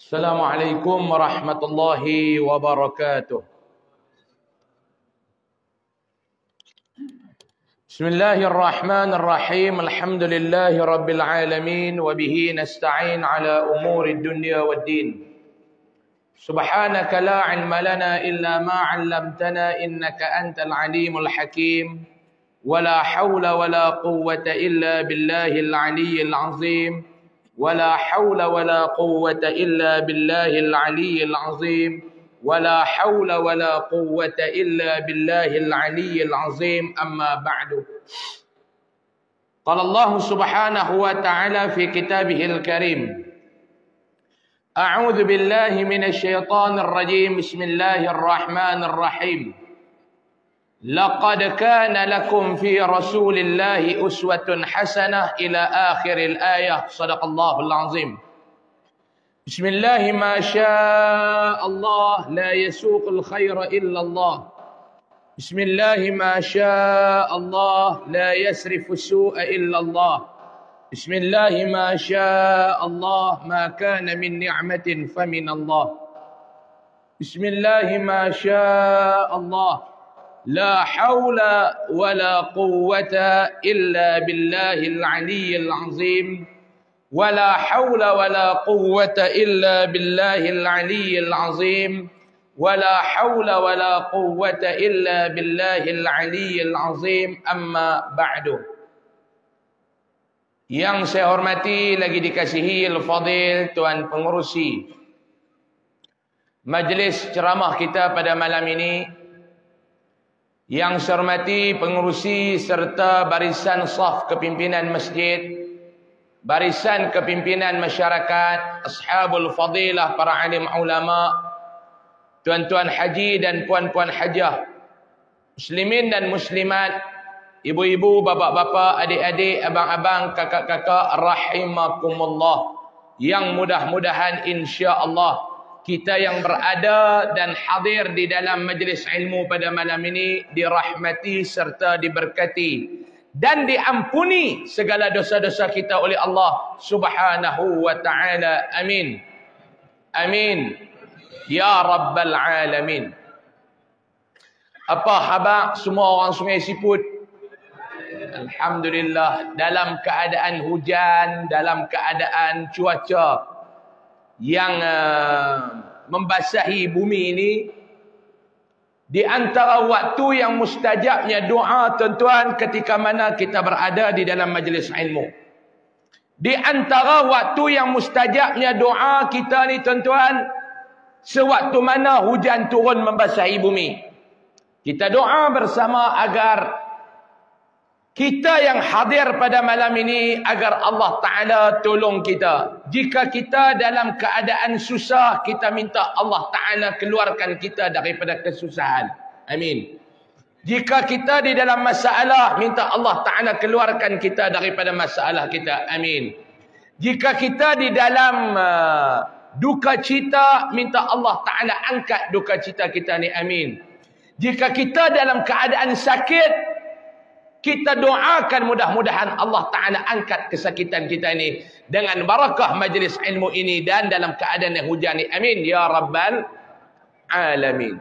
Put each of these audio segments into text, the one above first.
Assalamualaikum warahmatullahi wabarakatuh. Bismillahirrahmanirrahim. Alhamdulillahi rabbil alamin wa bihi nasta'in ala umuri dunya waddin. Subhanaka la ilma lana illa ma 'allamtana innaka antal alimul hakim. Wala haula wala quwwata illa billahil aliyyil azim. ولا حول ولا قوة إلا بالله العلي العظيم ولا حول ولا قوة إلا بالله العلي العظيم أما بعد قال الله سبحانه وتعالى في كتابه الكريم أعوذ بالله من الشيطان الرجيم بسم الله الرحمن الرحيم لقد كان لكم في رسول الله أسوة حسنة إلى آخر الآية صدق الله العظيم بسم الله ما شاء الله لا يسوق الخير إلا الله بسم الله ما شاء الله لا يسرف السوء إلا الله بسم الله ما شاء الله ما كان من نعمة فمن الله بسم الله ما شاء الله لا حول ولا قوة إلا بالله العلي العظيم ولا حول ولا قوة إلا بالله العلي العظيم ولا حول ولا قوة إلا بالله العلي العظيم أما بعد. Yang saya hormati lagi dikasihi al-fadil Tuan Pengerusi majlis ceramah kita pada malam ini, yang saya hormati pengerusi serta barisan saf kepimpinan masjid, barisan kepimpinan masyarakat, ashabul fadilah, para alim ulama, tuan-tuan haji dan puan-puan hajah, muslimin dan muslimat, ibu-ibu, bapa-bapa, adik-adik, abang-abang, kakak-kakak, rahimakumullah, yang mudah-mudahan insya-Allah kita yang berada dan hadir di dalam majlis ilmu pada malam ini dirahmati serta diberkati dan diampuni segala dosa-dosa kita oleh Allah Subhanahu wa taala. Amin. Amin. Ya rabbal alamin. Apa khabar semua orang Sungai Siput? Alhamdulillah, dalam keadaan hujan, dalam keadaan cuaca yang membasahi bumi ini, di antara waktu yang mustajabnya doa tuan-tuan ketika mana kita berada di dalam majlis ilmu. Di antara waktu yang mustajabnya doa kita ni tuan-tuan, sewaktu mana hujan turun membasahi bumi. Kita doa bersama agar kita yang hadir pada malam ini, agar Allah Ta'ala tolong kita. Jika kita dalam keadaan susah, kita minta Allah Ta'ala keluarkan kita daripada kesusahan. Amin. Jika kita di dalam masalah, minta Allah Ta'ala keluarkan kita daripada masalah kita. Amin. Jika kita di dalam duka cita, minta Allah Ta'ala angkat duka cita kita ni. Amin. Jika kita dalam keadaan sakit, kita doakan mudah-mudahan Allah Ta'ala angkat kesakitan kita ini dengan barakah majlis ilmu ini dan dalam keadaan yang hujan ini. Amin. Ya Rabbal Alamin.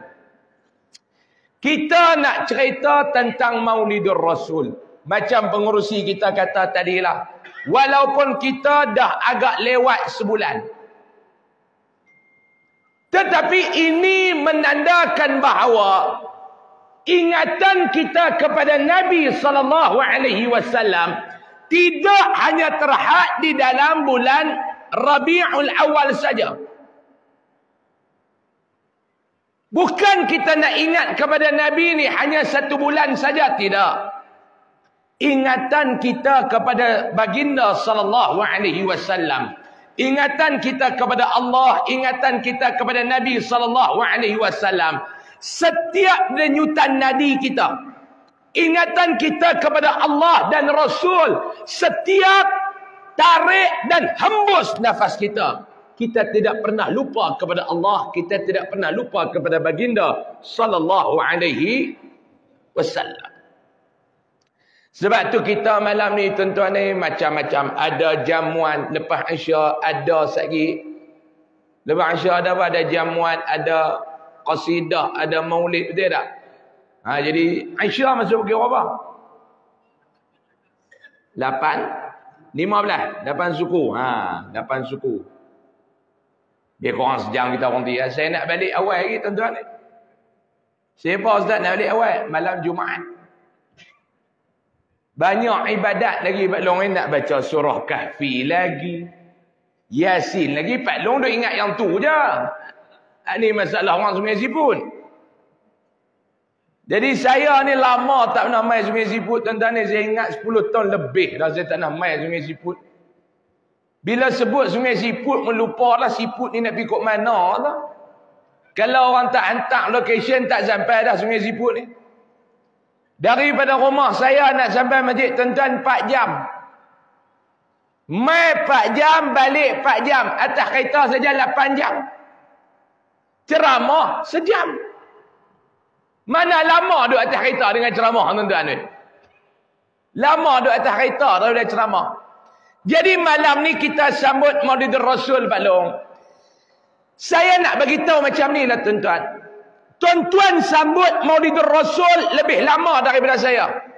Kita nak cerita tentang Maulidur Rasul. Macam pengurusi kita kata tadilah, walaupun kita dah agak lewat sebulan, tetapi ini menandakan bahawa ingatan kita kepada Nabi SAW tidak hanya terhad di dalam bulan Rabiul Awal saja. Bukan kita nak ingat kepada Nabi ni hanya satu bulan saja, tidak. Ingatan kita kepada baginda SAW, ingatan kita kepada Allah, ingatan kita kepada Nabi SAW, setiap denyutan nadi kita, ingatan kita kepada Allah dan Rasul, setiap tarik dan hembus nafas kita, kita tidak pernah lupa kepada Allah, kita tidak pernah lupa kepada baginda sallallahu alaihi wasallam. Sebab tu kita malam ni tuan-tuan ni macam-macam. Ada jamuan lepas Isya, ada lagi Lepas Isyak ada apa? Ada jamuan, ada qasidah, ada maulid, betul tak? Jadi Isyak masuk kira apa? 8 suku. 8 suku. Dia korang sejam kita berhenti. Saya nak balik awal lagi tuan-tuan ni. Siapa ustaz nak balik awal? Malam Jumaat. Banyak ibadat lagi Pak Long ni, nak baca surah Kahfi lagi. Yasin lagi. Pak Long duk ingat yang tu je. Ini masalah orang Sungai Siput. Jadi saya ni lama tak pernah main Sungai Siput tuan-tuan ni. Saya ingat 10 tahun lebih dah saya tak pernah main Sungai Siput. Bila sebut Sungai Siput, melupalah siput ni nak pergi kot mana lah. Kalau orang tak hantar location, tak sampai dah Sungai Siput ni. Daripada rumah saya nak sampai masjid tuan-tuan 4 jam. Mai 4 jam, balik 4 jam. Atas kereta saja 8 jam. Ceramah sejam. Mana lama duduk atas kereta dengan ceramah tuan-tuan ni? Lama duduk atas kereta daripada ceramah. Jadi malam ni kita sambut Maulidur Rasul Pak Long. Saya nak bagi tahu macam ni lah tuan-tuan. Tuan-tuan sambut Maulidur Rasul lebih lama daripada saya.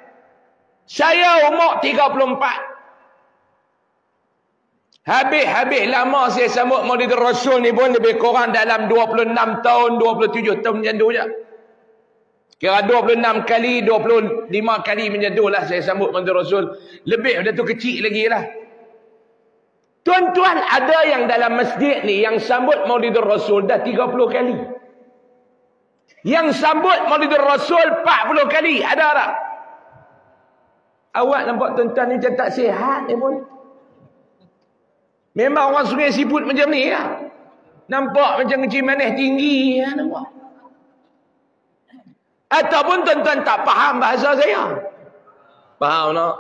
Saya umur 34. Habis lama saya sambut Maulidur Rasul ni pun lebih kurang dalam 26 tahun, 27 tahun macam tu je. Kira 26 kali, 25 kali macam tu lah saya sambut Maulidur Rasul. Lebih dah tu kecil lagi lah. Tuan-tuan, ada yang dalam masjid ni yang sambut Maulidur Rasul dah 30 kali. Yang sambut Maulidur Rasul 40 kali. Ada tak? Awak nampak tuan-tuan ni macam tak sihat ni pun. Memang orang Sungai Siput macam ni lah. Nampak macam kecil manis tinggi lah, nampak. Ataupun tuan-tuan tak faham bahasa saya. Faham tak?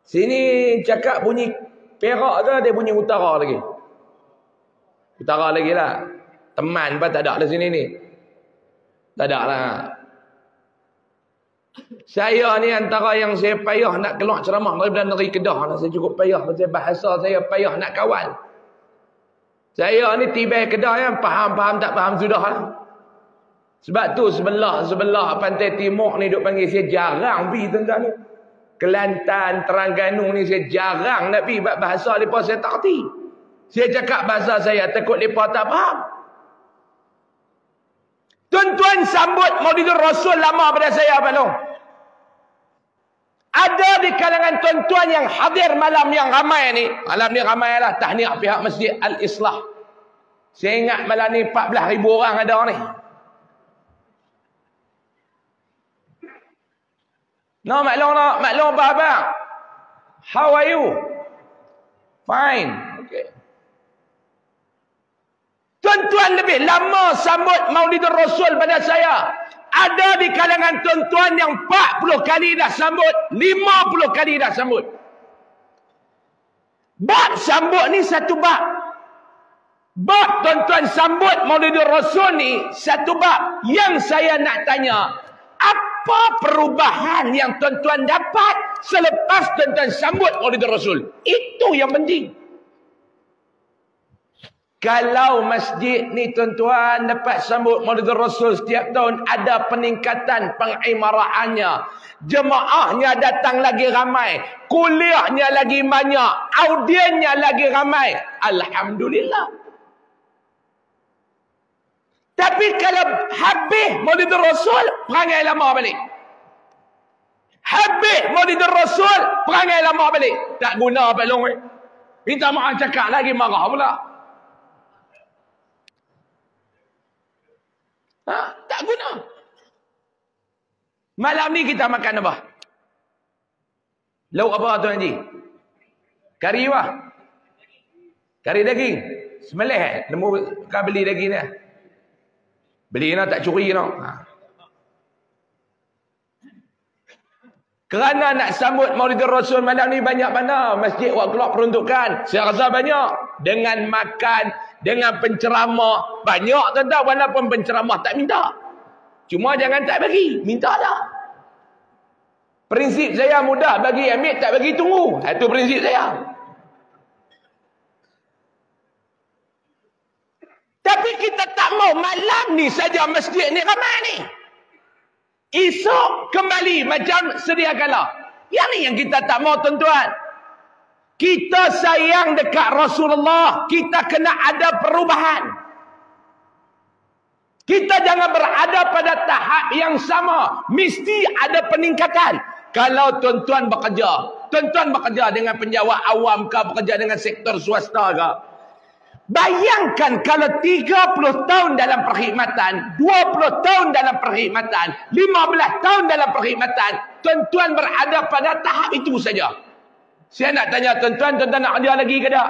Sini cakap bunyi Perak ke dia bunyi utara lagi? Utara lagi lah. Teman pun tak ada di sini ni. Tak ada lah. Saya ni antara yang saya payah nak keluar ceramah daripada negeri Kedah lah. Saya cukup payah. Pasal bahasa saya payah nak kawal. Saya ni tiba Kedah yang faham-faham tak faham sudah lah. Sebab tu sebelah pantai timur ni duk panggil saya jarang pergi tuan-tuan ni. Kelantan, Terengganu ni saya jarang nak pergi. Bahasa mereka saya tak kerti. Saya cakap bahasa saya takut mereka tak faham. Tuan-tuan sambut Maulidur Rasul lama pada saya Pak Long. Ada di kalangan tuan-tuan yang hadir malam yang ramai ni. Malam ni ramai lah. Tahniah pihak Masjid Al-Islah. Saya ingat malam ni 14,000 orang ada orang ni. No, Mak Long, no. Mak Long, apa abang? How are you? Fine. Okay. Tuan-tuan lebih lama sambut Maulidur Rasul pada saya. Ada di kalangan tuan-tuan yang 40 kali dah sambut, 50 kali dah sambut. Bab sambut ni satu bab. Bab tuan-tuan sambut Maulidur Rasul ni satu bab. Yang saya nak tanya, apa perubahan yang tuan-tuan dapat selepas tuan-tuan sambut Maulidur Rasul? Itu yang penting. Kalau masjid ni tuan-tuan dapat sambut Maulidur Rasul setiap tahun, ada peningkatan pengimarahannya. Jemaahnya datang lagi ramai. Kuliahnya lagi banyak. Audiennya lagi ramai. Alhamdulillah. Tapi kalau habis Maulidur Rasul, perangai lama balik. Habis Maulidur Rasul, perangai lama balik. Tak guna Pak Long. Minta maaf cakap lagi marah pula. Tak guna. Malam ni kita makan apa? Lauk apa Tuan Haji? Kari apa? Kari daging. Semelih nemu kau beli daging ni. Beli nak tak curi nak. Kerana nak sambut Maulidur Rasul malam ni banyak mana masjid buat keluar peruntukan. Saya rasa banyak. Dengan makan, dengan penceramah. Banyak tuan-tuan walaupun penceramah tak minta. Cuma jangan tak bagi. Minta dah. Prinsip saya mudah bagi ambil, tak bagi tunggu. Itu prinsip saya. kita tak mau malam ni saja masjid ni ramai ni. Esok kembali macam sedia kala. Yang ni yang kita tak mau tuan-tuan. Kita sayang dekat Rasulullah. Kita kena ada perubahan. Kita jangan berada pada tahap yang sama. Mesti ada peningkatan. Kalau tuan-tuan bekerja dengan penjawat awam ke, bekerja dengan sektor swasta ke. Bayangkan kalau 30 tahun dalam perkhidmatan, 20 tahun dalam perkhidmatan, 15 tahun dalam perkhidmatan, tuan-tuan berada pada tahap itu saja. Saya nak tanya tuan-tuan nak kerja lagi ke tak?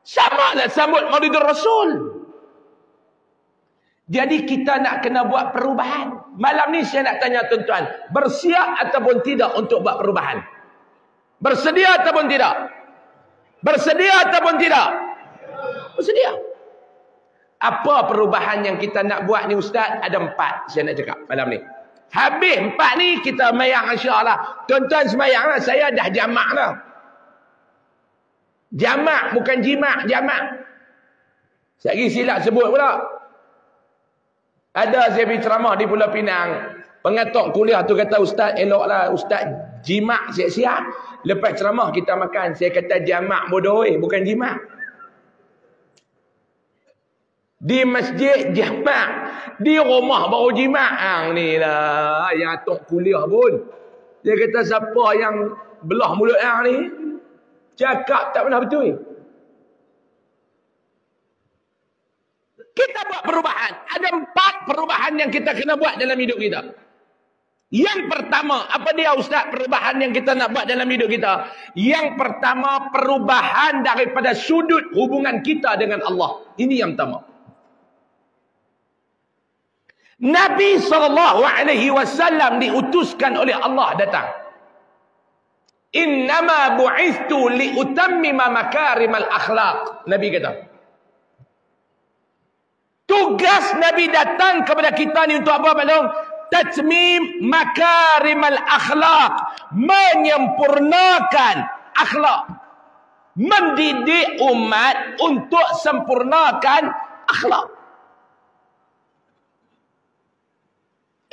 Sama lah sambut Maulidur Rasul. Jadi kita nak kena buat perubahan. Malam ni saya nak tanya tuan-tuan, bersiap ataupun tidak untuk buat perubahan? Bersedia ataupun tidak? Bersedia ataupun tidak? Bersedia. Apa perubahan yang kita nak buat ni Ustaz? Ada 4 saya nak cakap malam ni. Habis 4 ni kita mayang insya-Allah. Tuan-tuan semayang lah. Saya dah jamak lah. Jamak bukan jimak, jamak. Saya lagi silap sebut pula. Ada saya pergi ceramah di Pulau Pinang. Pengatur kuliah tu kata Ustaz eloklah Ustaz jimak siap-siap. Lepas ceramah kita makan. Saya kata jamak bodoh bukan jimak. Di masjid jamak, di rumah baru jimak. Ni lah yang atuk kuliah pun. Dia kata siapa yang belah mulut ni cakap tak pernah betul. Kita buat perubahan. Ada 4 perubahan yang kita kena buat dalam hidup kita. Yang pertama, apa dia Ustaz perubahan yang kita nak buat dalam hidup kita? Yang pertama, perubahan daripada sudut hubungan kita dengan Allah. Ini yang pertama. Nabi SAW diutuskan oleh Allah datang. Innama bu'ithtu liutammima makarimal akhlaq. Nabi kata. Tugas Nabi datang kepada kita ni untuk apa Pak? Tatmim makarimal akhlaq. Menyempurnakan akhlak. Mendidik umat untuk sempurnakan akhlak.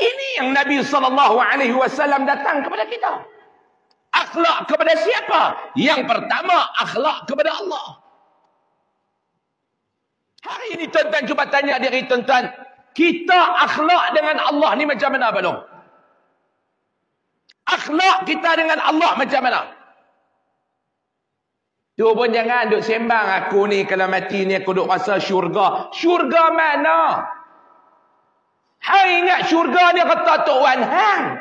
Ini yang Nabi SAW datang kepada kita. Akhlak kepada siapa? Yang pertama, akhlak kepada Allah. Hari ini tuan-tuan cuba tanya diri tuan-tuan. Kita akhlak dengan Allah ni macam mana Abang? Akhlak kita dengan Allah macam mana? Tu pun jangan duk sembang aku ni kalau mati ni aku duk rasa syurga. Syurga mana? Hai ingat syurga ni kata Tok Wan hang.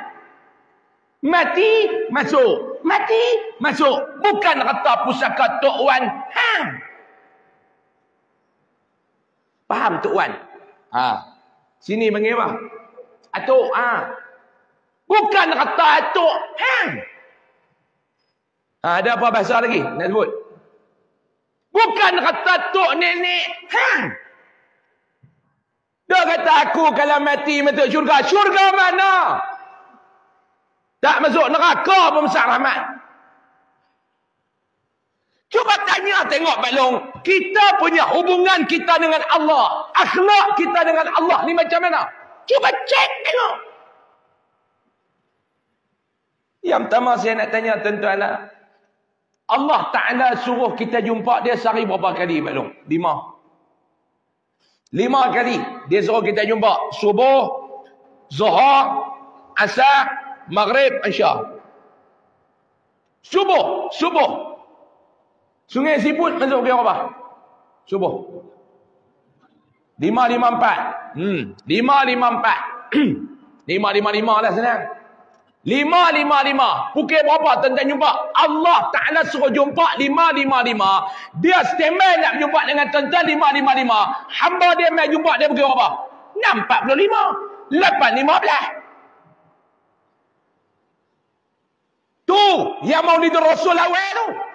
Mati masuk. Mati masuk. Bukan kata pusaka Tok Wan hang. Faham Tok Wan? Sini mengewa. Atuk bukan kata atuk hang. Ada apa bahasa lagi nak sebut? Bukan kata tok nenek hang. Dia kata aku kalau mati masuk syurga. Syurga mana? Tak masuk neraka pun besar rahmat. Cuba tanya tengok Pak Long. Kita punya hubungan kita dengan Allah. Akhlak kita dengan Allah ni macam mana? Cuba cek tengok. Yang pertama saya nak tanya tuan-tuan lah. Allah Ta'ala suruh kita jumpa dia sehari berapa kali Pak Long? 5 kali dia suruh kita jumpa. Subuh, Zuhur, Asar, Maghrib, Isya. Subuh. Sungai Siput masuk ke berapa? Subuh. 554. 554. 555 lah senang. 555. Pukul berapa tuan-tuan jumpa? Allah Ta'ala suruh jumpa 555. Dia standby nak jumpa dengan tuan-tuan 555. Hamba dia mai jumpa dia pukul berapa? 6.45. 8.15. Tu yang Maulidur Rasul awal tu.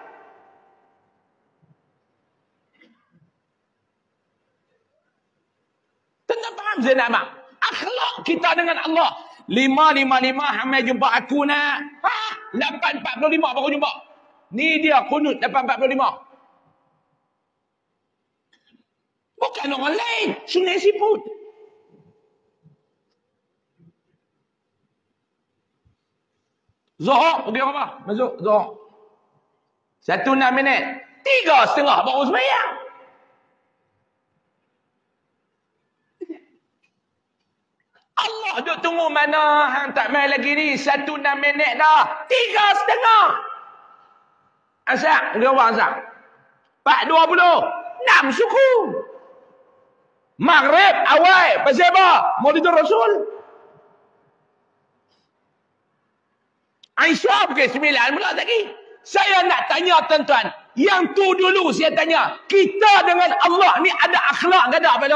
Tuan-tuan faham saya nak mak? Akhlak kita dengan Allah. 555 hamai jumpa aku nak. 8.45 baru jumpa. Ni dia kunut 8.45. Bukan orang lain. Sungai Siput. Zohor pergi apa? Masuk Zohor. 1:06 minit. 3:30 baru sembahyang. Allah duk tunggu mana hang tak main lagi ni. 1:06 minit dah. 3:30. Asal. Dia orang asal. 4:20. 6 suku. Maghrib awal. Pasal apa? Maulid Rasul. Aisyah pukul 9 pula lagi. Saya nak tanya tuan-tuan. Yang tu dulu saya tanya. Kita dengan Allah ni ada akhlak ke tak, Pak?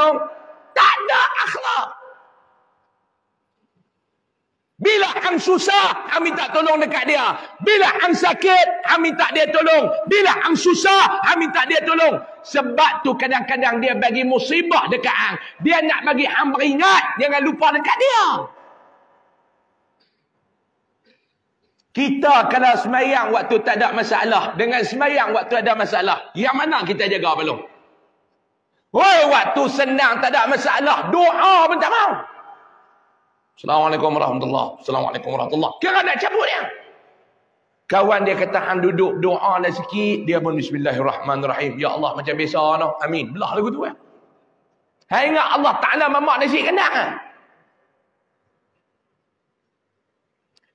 Tak ada akhlak. Bila hang susah, hang minta tolong dekat dia. Bila hang sakit, hang minta dia tolong. Bila hang susah, hang minta dia tolong. Sebab tu kadang-kadang dia bagi musibah dekat hang. Dia nak bagi hang beringat. Jangan lupa dekat dia. Kita kalau semayang waktu tak ada masalah. Dengan semayang waktu ada masalah. Yang mana kita jaga belum? Woi, waktu senang tak ada masalah. Doa pun tak mau. Assalamualaikum warahmatullahi. Assalamualaikum warahmatullahi. Kira nak cabut dia. Kawan dia kata hang duduk doa lah sikit. Dia pun bismillahirrahmanirrahim. Ya Allah macam biasa no. Amin. Belah lagu tu. Hai ingat Allah Ta'ala mamak nasi kena.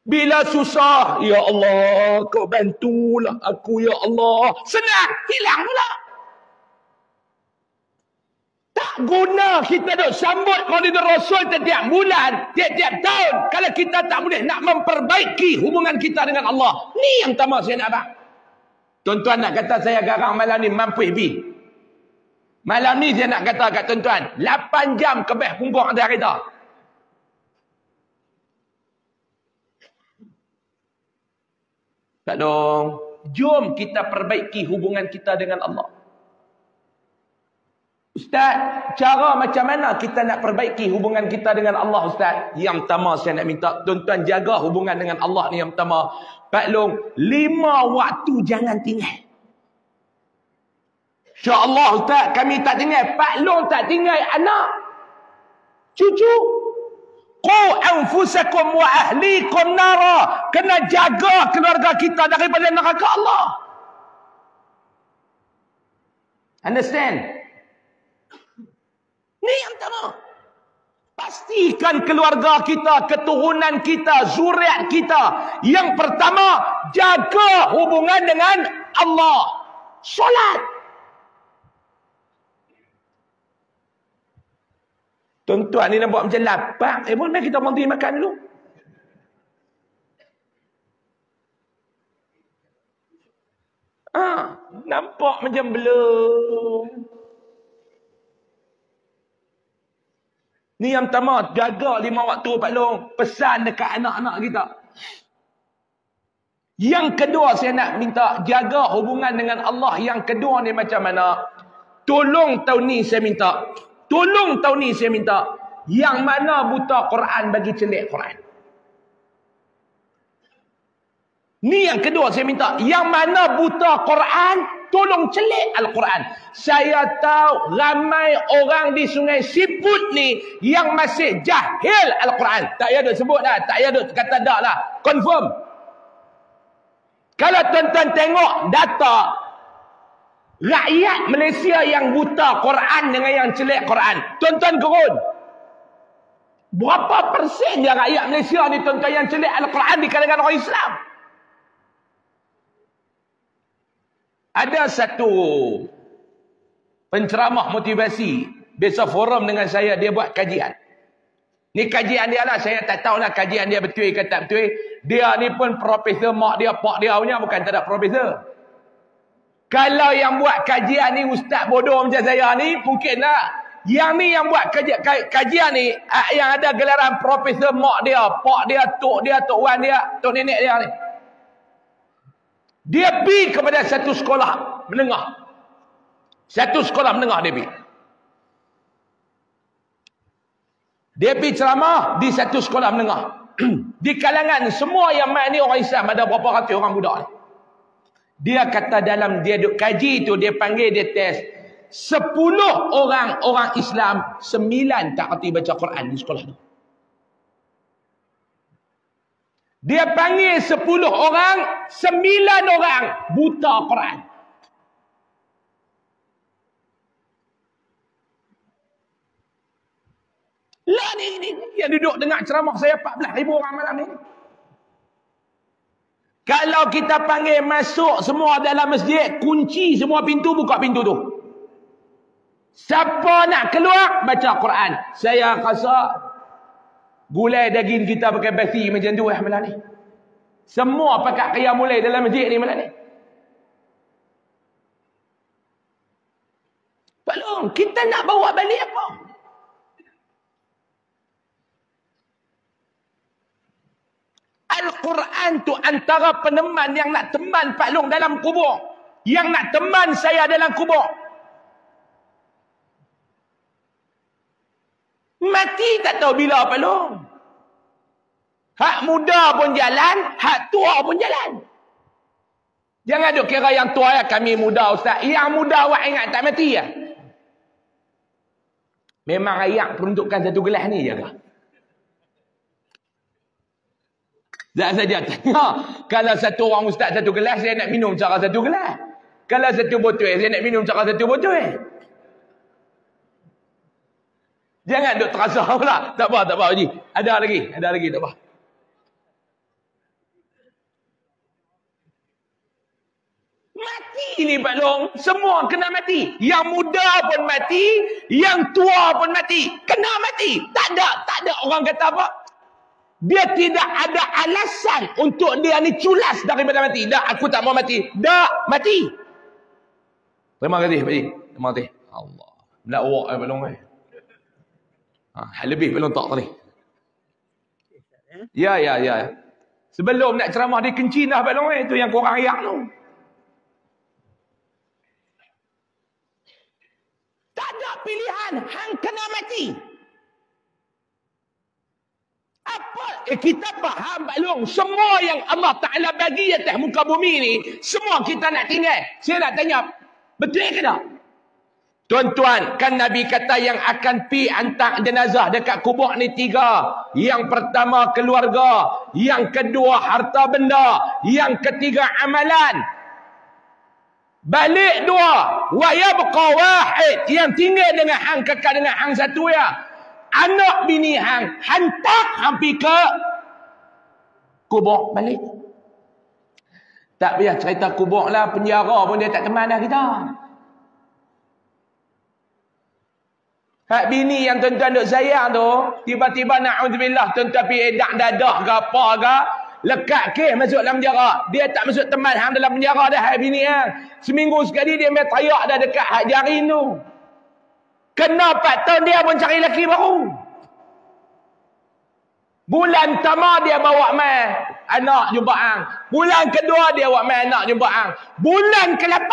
Bila susah, ya Allah, kau bantulah aku, ya Allah. Senang, hilang pula. Tak guna kita duk sambut Maulid Rasul setiap bulan, tiap-tiap tahun. Kalau kita tak boleh nak memperbaiki hubungan kita dengan Allah. Ni yang pertama saya nak abang. Tuan-tuan nak kata saya garang malam ni mampu pergi. Malam ni saya nak kata kat tuan-tuan, 8 jam kebeh punggung ada kereta. Tak dong. Jom kita perbaiki hubungan kita dengan Allah. Ustaz, cara macam mana kita nak perbaiki hubungan kita dengan Allah, Ustaz? Yang pertama saya nak minta tuan-tuan jaga hubungan dengan Allah ni yang pertama. Pak Long, 5 waktu jangan tinggal. InsyaAllah Ustaz, kami tak tinggal. Pak Long tak tinggal anak. Cucu. Qu anfusakum wa ahlikum nara. Kena jaga keluarga kita daripada neraka Allah. Understand? Ni yang pertama. Pastikan keluarga kita, keturunan kita, zuriat kita. Yang pertama, jaga hubungan dengan Allah. Solat. Tuan-tuan ni nampak macam lapar. Mari kita berhenti makan dulu. Nampak macam belum. Ni yang pertama, jaga 5 waktu Pak Long. Pesan dekat anak-anak kita. Yang kedua saya nak minta, jaga hubungan dengan Allah. Yang kedua ni macam mana? Tolong tahun ni saya minta. Tolong tahun ni saya minta. Yang mana buta Quran bagi celik Quran. Ni yang kedua saya minta. Yang mana buta Quran, tolong celik Al-Quran. Saya tahu ramai orang di Sungai Siput ni yang masih jahil Al-Quran. Tak payah duk sebut dah. Tak payah duk kata tak lah. Confirm. Kalau tuan-tuan tengok data rakyat Malaysia yang buta Quran dengan yang celik Quran, tuan-tuan gerun. Berapa persen dia rakyat Malaysia ni tuan-tuan yang celik Al-Quran di kalangan orang Islam? Ada satu penceramah motivasi, biasa forum dengan saya, dia buat kajian. Ni kajian dia lah, saya tak tahulah kajian dia betul ke tak betul. Dia ni pun profesor, mak dia, pak dia punya bukan tak ada profesor. Kalau yang buat kajian ni ustaz bodoh macam saya ni, mungkin lah. Yang ni yang buat kajian ni, yang ada gelaran profesor, mak dia, pak dia, tok wan dia, tok nenek dia ni. Dia pergi kepada satu sekolah menengah. Satu sekolah menengah dia pergi. Dia pergi ceramah di satu sekolah menengah. Di kalangan semua yang main ni orang Islam, ada berapa ratus orang budak ni. Dia kata dalam dia duk kaji tu, dia panggil dia test. 10 orang Islam, 9 tak kerti baca Quran di sekolah tu. Dia panggil 10 orang, 9 orang buta Quran. Lah ni yang duduk dengar ceramah saya 14,000 orang malam ni. Kalau kita panggil masuk semua dalam masjid, kunci semua pintu, buka pintu tu. Siapa nak keluar, baca Quran. Saya rasa gulai daging kita pakai basi macam tu malam ni. Semua pakai qiyam mulai dalam masjid ni malam ni. Tolong, kita nak bawa balik apa? Al-Quran tu antara peneman yang nak teman Pak Long dalam kubur. Yang nak teman saya dalam kubur. Mati tak tahu bila Pak Long. Hak muda pun jalan, hak tua pun jalan. Jangan duk kira yang tua ya, kami muda ustaz. Yang muda awak ingat tak mati ya? Memang ayak peruntukan satu gelas ni je kah? Tak saja tanya. Kalau satu orang ustaz satu gelas, saya nak minum cara satu gelas. Kalau satu botol, saya nak minum cara satu botol. Jangan duk terasa pula. Tak apa Haji. Ada lagi, tak apa. Mati ni Pak Long. Semua kena mati. Yang muda pun mati, yang tua pun mati. Kena mati. Tak ada orang kata apa. Dia tidak ada alasan untuk dia ni culas daripada mati. Dah, aku tak mau mati. Dah, mati. Terima kasih, Pak Haji. Terima kasih. Allah. Nak awak Pak Long. Lebih Pak Long tak tadi. Ya. Sebelum nak ceramah di kencing dah Pak Long. Itu yang korang ayak tu. Tak ada pilihan. Hang kena mati. Kita faham Pak Long, semua yang Allah Ta'ala bagi atas muka bumi ni, semua kita nak tinggal. Saya nak tanya, betul ke tak? Tuan-tuan, kan Nabi kata yang akan pi hantar jenazah dekat kubur ni 3. Yang pertama keluarga, yang kedua harta benda, yang ketiga amalan. Balik 2, wa yabqa wahid, yang tinggal dengan hang, kekal dengan hang satu ya. Anak bini hang hantar hampir ke kubur balik. Tak payah cerita kubur lah, penjara pun dia tak teman dah kita. Hak bini yang tuan-tuan duk sayang tu, tiba-tiba na'udzubillah tuan-tuan pergi edak dadah ke apa ke, lekat kes masuk dalam penjara. Dia tak masuk teman hang dalam penjara dah hak bini hang. Seminggu sekali dia main tayak dah dekat hak jarin tu. Kena 4 tahun dia pun cari lelaki baru. Bulan pertama dia bawa mai anak jumpa hang. Bulan kedua dia bawa mai anak jumpa hang. Bulan ke-8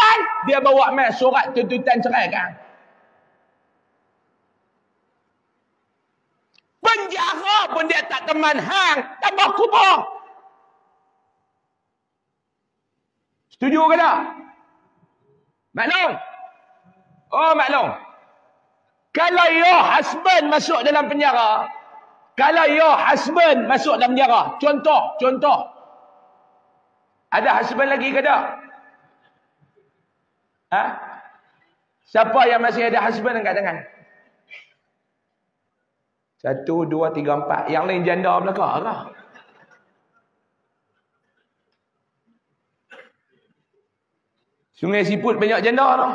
dia bawa mai surat tuntutan cerai kan. Penjara pun dia tak teman hang, tambah kubur. Setuju ke tak? Maklum? Oh maklum. Kalau your husband masuk dalam penjara, kalau your husband masuk dalam penjara, contoh. Ada husband lagi ke tak? Siapa yang masih ada husband angkat tangan? 1, 2, 3, 4. Yang lain janda belakang lah. Sungai Siput banyak janda lah.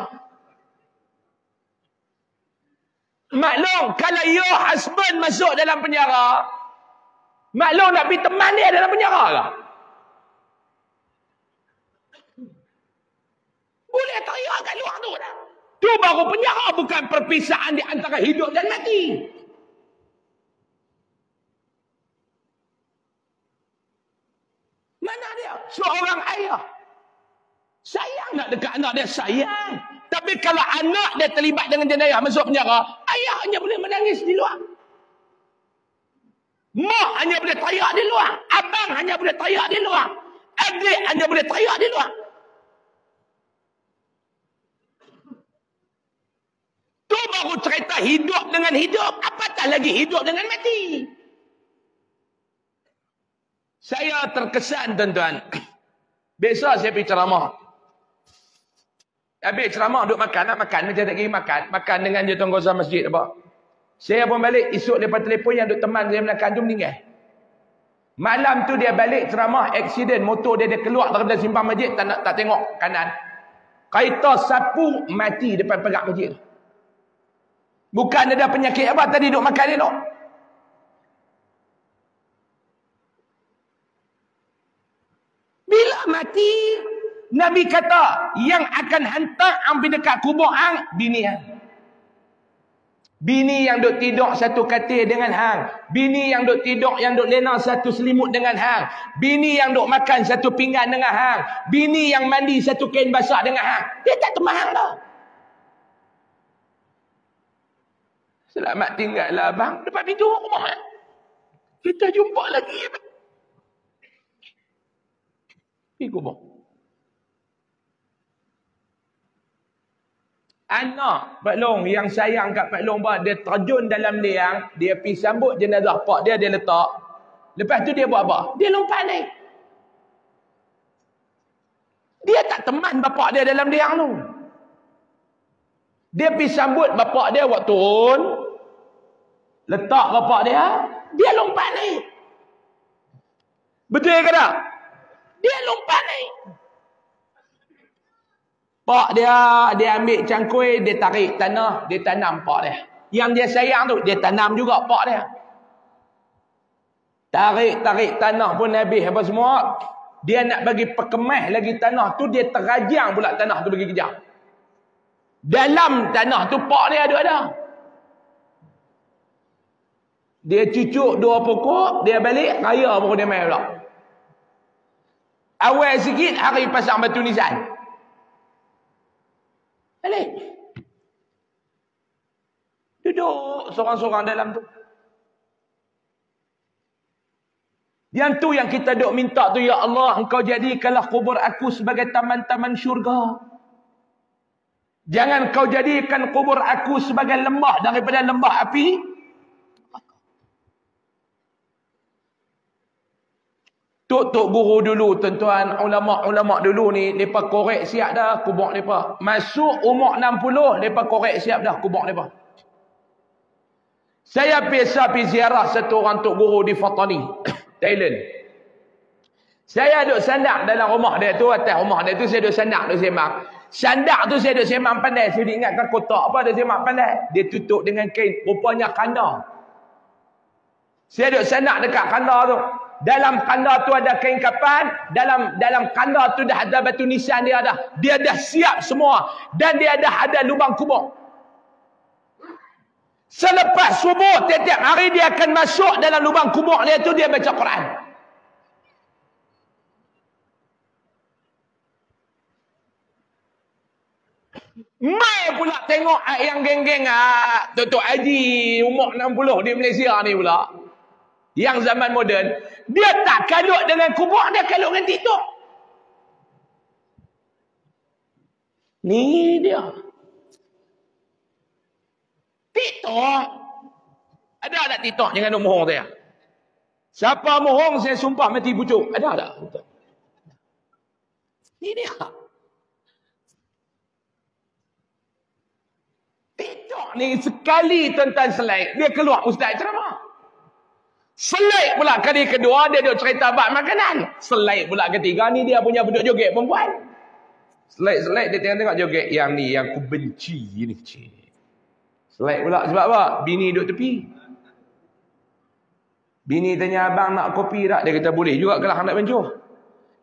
Maklum, kalau your husband masuk dalam penjara, maklum nak pergi teman dia dalam penjara lah. Boleh teriak kat luar tu dah. Tu baru penjara, bukan perpisahan di antara hidup dan mati. Mana dia? Seorang ayah. Sayang nak dekat anak dia, sayang. Tapi kalau anak dia terlibat dengan jenayah masuk penjara, ayah hanya boleh menangis di luar. Mak hanya boleh teriak di luar. Abang hanya boleh teriak di luar. Adik hanya boleh teriak di luar. baru cerita hidup dengan hidup. Apatah lagi hidup dengan mati. Saya terkesan tuan-tuan. Biasa saya pergi ceramah. Habis ceramah duduk makan. Nak makan. Macam tak kira makan. Makan dengan je tuan kawasan masjid. Apa? Saya pun balik. Esok lepas telefon yang duduk teman saya makan tu meninggal. Malam tu dia balik ceramah. Aksiden. Motor dia keluar daripada simpang masjid. Tak tengok kanan. Kereta sapu mati depan perak masjid. Bukan ada penyakit apa. Tadi duduk makan dia duduk. Bila mati, Nabi kata, yang akan hantar ambil dekat kubur hang, bini hang. Bini yang duk tidur satu katil dengan hang. Bini yang duk tidur, yang duk lena satu selimut dengan hang. Bini yang duk makan satu pinggan dengan hang. Bini yang mandi satu kain basah dengan hang. Dia tak teman hang dah. Selamat tinggal lah abang. Depan pintu rumah. Kita jumpa lagi. Pergi kubur. Anak Pak Long yang sayang kat Pak Long, dia terjun dalam liang, dia pergi sambut jenazah pak dia, dia letak. Lepas tu dia buat apa? Dia lompat naik. Dia tak teman bapak dia dalam liang tu. Dia pergi sambut bapak dia waktu turun, letak bapak dia lompat naik. Betul ke tak? Dia lompat naik. Pak dia ambil cangkui, dia tarik tanah, dia tanam pak dia. Yang dia sayang tu, dia tanam juga pak dia. Tarik tanah pun habis apa semua. Dia nak bagi perkemah lagi tanah tu, dia terajang pula tanah tu bagi kejap. Dalam tanah tu pak dia ada. Dia cucuk 2 pokok, dia balik, raya baru dia main pula. Awal sikit, hari pasang batu nisan. Balik. Duduk sorang-sorang dalam tu. Yang tu yang kita duk minta tu, ya Allah, engkau jadikanlah kubur aku sebagai taman-taman syurga. Jangan kau jadikan kubur aku sebagai lembah daripada lembah api. Tok guru dulu, tuan-tuan, ulama-ulama dulu ni, mereka korek siap dah kubur mereka. Masuk umur 60, mereka korek siap dah kubur mereka. Saya pergi ziarah satu orang tok guru di Fatani, Thailand. Saya duduk sandak dalam rumah dia tu, atas rumah dia tu, saya duduk sandak, duduk sembang. Sandak tu saya duduk sembang pandai. Saya ingatkan kotak apa, dia sembang pandai. Dia tutup dengan kain, rupanya kandar. Saya duduk sandak dekat kandar tu. Dalam kandar tu ada kain kapan, dalam kandar tu dah ada batu nisan dia dah. Dia dah siap semua dan dia dah ada lubang kubur. Selepas subuh tiap-tiap hari dia akan masuk dalam lubang kubur dia tu, dia baca Quran. Mai pula tengok yang geng-geng Tok Haji umur 60 di Malaysia ni pula. Yang zaman moden, dia tak kalut dengan kubur, dia kalut dengan TikTok. Ni dia. TikTok. Ada tak TikTok jangan nak mohong saya? Siapa mohong saya sumpah mati pucuk. Ada tak? Ni dia. TikTok ni sekali tuan-tuan selai, dia keluar ustaz ceramah. Selai pula kali kedua, dia duk cerita bab makanan. Selai pula ketiga, ni dia punya budak joget perempuan. Selai dia tengok joget yang ni, yang aku benci ni. Selai pula sebab apa? Bini duduk tepi. Bini tanya abang nak kopi tak? Dia kata boleh juga kalau nak bancuh.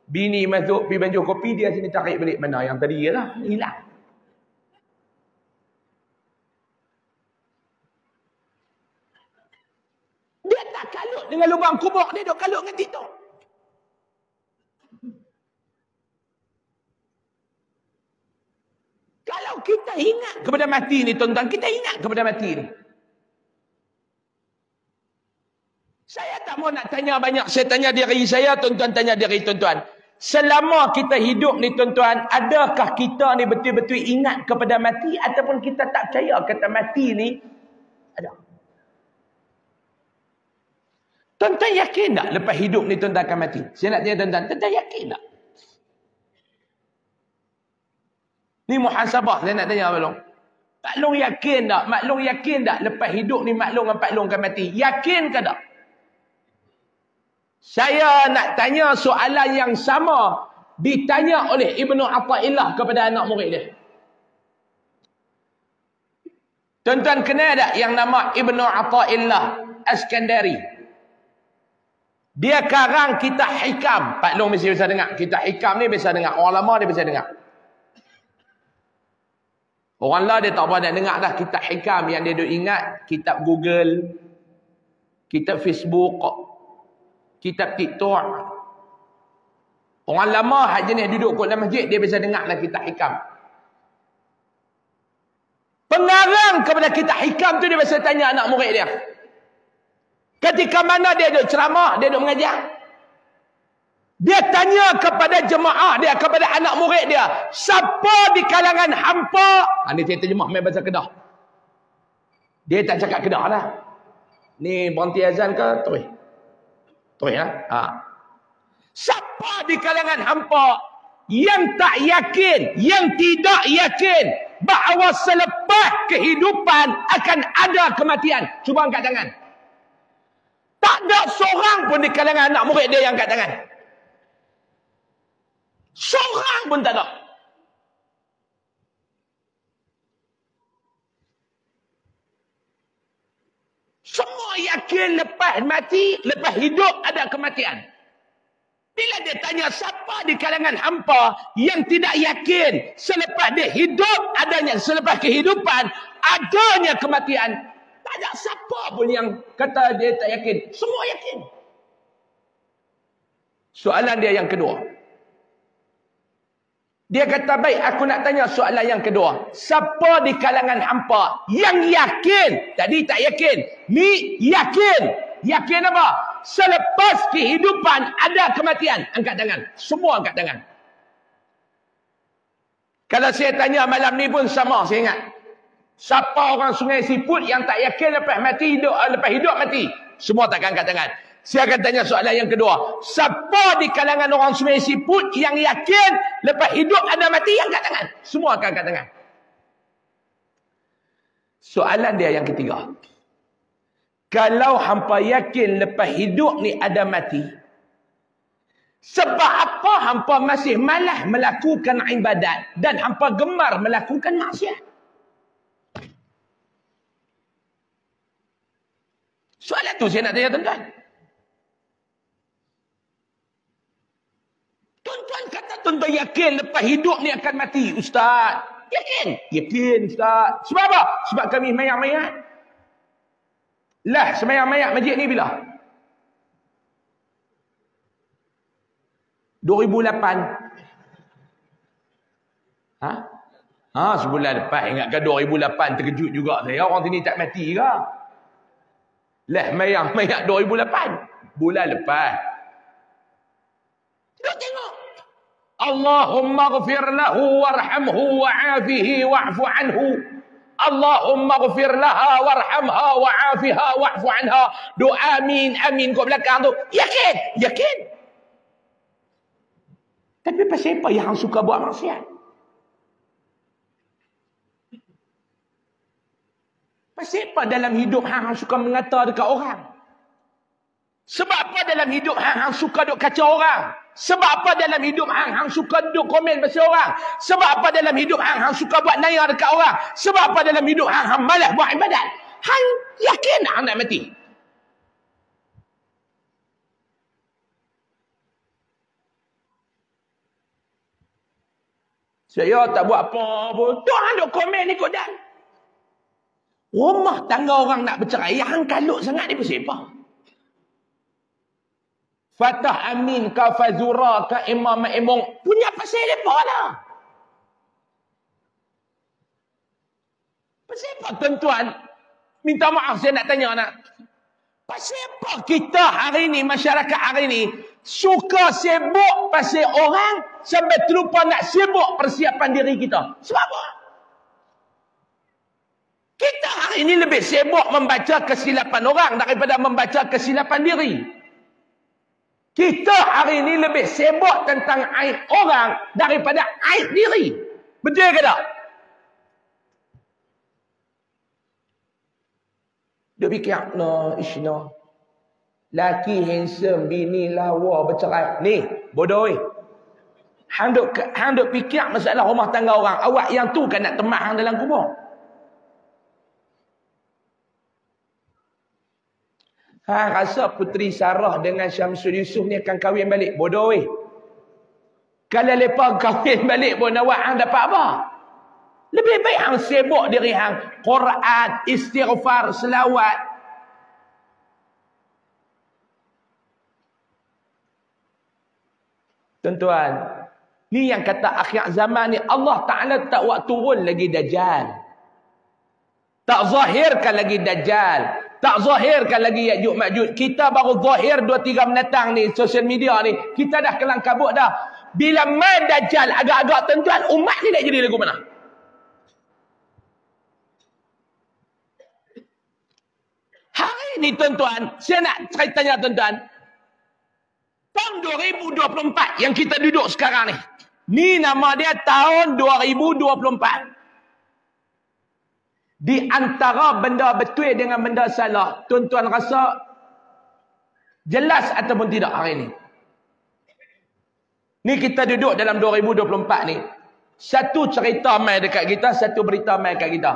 Bini masuk pergi bancuh kopi, dia sini tarik balik mana yang tadi lah, hilang. Kalut dengan lubang kubur, dia duk kalut dengan TikTok. Kalau kita ingat kepada mati ni tuan-tuan, kita ingat kepada mati ni. Saya tak mau nak tanya banyak, saya tanya diri saya, tuan-tuan tanya diri tuan-tuan. Selama kita hidup ni tuan-tuan, adakah kita ni betul-betul ingat kepada mati ataupun kita tak percaya kata mati ni ada? Tuan-tuan yakin tak lepas hidup ni tuan-tuan akan mati? Saya nak tanya tuan-tuan, tuan-tuan yakin tak? Ni muhasabah saya nak tanya Pak Long. Pak Long yakin tak? Mak Long yakin tak lepas hidup ni Mak Long dan Pak Long akan mati? Yakin ke tak? Saya nak tanya soalan yang sama ditanya oleh Ibnu Athaillah kepada anak murid dia. Tuan-tuan kenal tak yang nama Ibnu Athaillah Askandari? Dia karang kitab hikam. Pak Long mesti bisa dengar. Kitab hikam ni bisa dengar. Orang lama dia bisa dengar. Orang lah dia tak pernah dengar dah kitab hikam yang dia duk ingat. Kitab Google. Kitab Facebook. Kitab TikTok. Orang lama hak jenis duduk kat dalam masjid dia bisa dengar lah kitab hikam. Pengarang kepada kitab hikam tu dia biasa tanya anak murid dia. Ketika mana dia duduk ceramah, dia duduk mengajar. Dia tanya kepada jemaah dia, kepada anak murid dia, siapa di kalangan hampa? Ini saya terjemah main bahasa Kedah. Dia tak cakap Kedah lah. Ni berhenti azan ke? Terus. Terus ya. Siapa di kalangan hampa yang tak yakin, yang tidak yakin bahawa selepas kehidupan akan ada kematian? Cuba angkat tangan. Tak ada seorang pun di kalangan anak murid dia yang angkat tangan. Seorang pun tak ada. Semua yakin lepas mati, lepas hidup ada kematian. Bila dia tanya siapa di kalangan hampa yang tidak yakin selepas dia hidup adanya, selepas kehidupan adanya kematian, tak ada siapa pun yang kata dia tak yakin. Semua yakin. Soalan dia yang kedua. Dia kata, baik, aku nak tanya soalan yang kedua. Siapa di kalangan hampa yang yakin? Tadi tak yakin. Ni yakin. Yakin apa? Selepas kehidupan ada kematian. Angkat tangan. Semua angkat tangan. Kalau saya tanya malam ni pun sama, saya ingat. Siapa orang Sungai Siput yang tak yakin lepas mati hidup, lepas hidup mati? Semua takkan angkat tangan. Saya akan tanya soalan yang kedua. Siapa di kalangan orang Sungai Siput yang yakin lepas hidup ada mati? Angkat tangan. Semua akan angkat tangan. Soalan dia yang ketiga. Kalau hampa yakin lepas hidup ni ada mati, sebab apa hampa masih malas melakukan ibadat dan hampa gemar melakukan maksiat? Soalan tu saya nak tanya tuan-tuan. Tuan-tuan kata tuan-tuan yakin lepas hidup ni akan mati. Ustaz, yakin? Yakin Ustaz. Sebab apa? Sebab kami mayat-mayat. Lah, sembahyang mayat masjid ni bila? 2008. Sebulan lepas. Ingatkan 2008 terkejut juga saya. Orang sini tak mati ke? Lah, mayat 2008. Bulan lepas. Tengok. Allahumma ghafir lahu warhamhu wa'afihi wa'fu anhu. Allahumma ghafir laha warhamha wa'afiha wa'fu anha. Doa amin, amin kat belakang tu. Yakin? Yakin. Tapi pasal apa yang hang suka buat maksiat? Pasal apa dalam hidup hang suka mengata dekat orang? Sebab apa dalam hidup hang suka duk kacau orang? Sebab apa dalam hidup hang suka duk komen pasal orang? Sebab apa dalam hidup hang suka buat naya dekat orang? Sebab apa dalam hidup hang malas buat ibadat? Hang yakin hang nak mati? Saya tak buat apa pun. Tu hang duk komen ikut dan. Rumah tangga orang nak bercerai, hang kalut sangat ni pasal apa? Fatah Amin ka Fazura ka Imam Ma'imung punya pasal depa lah. Pasal apa tuan-tuan? Minta maaf saya nak tanya nak. Pasal apa kita hari ni, masyarakat hari ni, suka sibuk pasal orang sampai terlupa nak sibuk persiapan diri kita? Sebab apa? Kita hari ini lebih sibuk membaca kesilapan orang daripada membaca kesilapan diri. Kita hari ini lebih sibuk tentang aib orang daripada aib diri. Betul ke tak? Dia fikir, no, ishna. Laki handsome, bini lawa, bercerai. Ni, bodoh. Hang duk fikir masalah rumah tangga orang. Awak yang tu kan nak temah hang dalam kubur. Hang rasa Puteri Sarah dengan Syamsul Yusof ni akan kahwin balik. Bodoh. Kalau mereka kahwin balik pun awak hang dapat apa? Lebih baik hang sibuk diri hang. Quran, istighfar, selawat. Tuan-tuan, ni yang kata akhir zaman ni Allah Ta'ala tak buat turun lagi Dajjal. Tak zahirkan lagi Dajjal. Tak zahirkan lagi Ya'juj Ma'juj. Kita baru zahir 2-3 mendatang ni, sosial media ni. Kita dah kelang kabut dah. Bila main Dajjal agak-agak, tuan-tuan, umat ni nak jadi lagu mana? Hari ni tuan-tuan, saya nak ceritanya tuan-tuan. Tahun 2024 yang kita duduk sekarang ni. Ni nama dia tahun 2024. Di antara benda betul dengan benda salah, tuan-tuan rasa jelas ataupun tidak hari ni? Ni kita duduk dalam 2024 ni. Satu cerita mai dekat kita, satu berita mai dekat kita.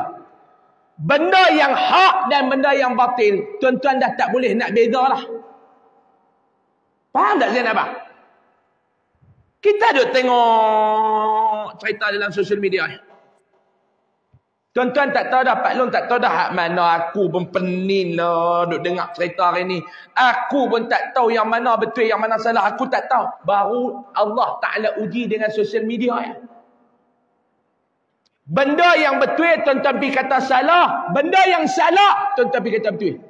Benda yang hak dan benda yang batil, tuan-tuan dah tak boleh nak beza lah. Faham tak saya nak abang? Kita duk tengok cerita dalam sosial media ni. Tuan-tuan tak tahu dah, Pak Long tak tahu dah hak mana. Aku pun pening lah duk dengar cerita hari ni. Aku pun tak tahu yang mana betul, yang mana salah. Aku tak tahu. Baru Allah Ta'ala uji dengan sosial media ya. Benda yang betul, tuan-tuan pergi kata salah. Benda yang salah, tuan-tuan pergi kata betul.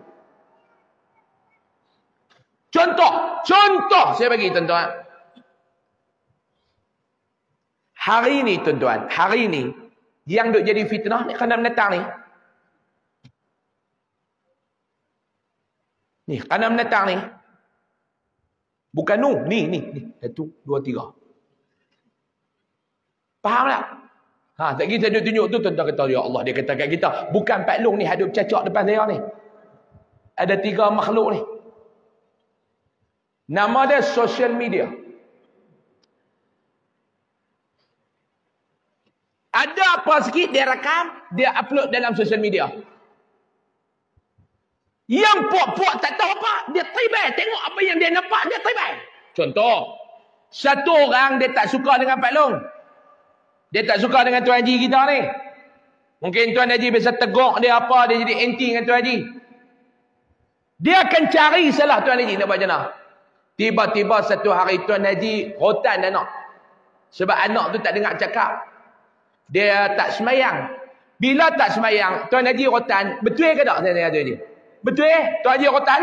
Contoh saya bagi tuan-tuan. Hari ni tuan-tuan, hari ni yang duk jadi fitnah ni kena mendatang ni. Ni kena mendatang ni. Bukan ni. 1, 2, 3. Faham tak? Tak kita duk tunjuk tu, tuan-tuan kata, ya Allah, dia kata kat kita, bukan Pak Long ni hadap cacak depan saya ni. Ada 3 makhluk ni. Nama dia social media. Ada apa sikit dia rakam, dia upload dalam social media. Yang puak-puak tak tahu apa, dia teribay. Tengok apa yang dia nampak, dia teribay. Contoh, satu orang dia tak suka dengan Pak Long. Dia tak suka dengan Tuan Haji kita ni. Mungkin Tuan Haji biasa teguk dia apa, dia jadi anti dengan Tuan Haji. Dia akan cari salah Tuan Haji nak buat macam mana. Tiba-tiba satu hari Tuan Haji rotan anak. Sebab anak tu tak dengar cakap. Dia tak semayang. Bila tak semayang, Tuan Haji rotan. Betul ke tak? Saya tanya dia. Betul Tuan Haji rotan?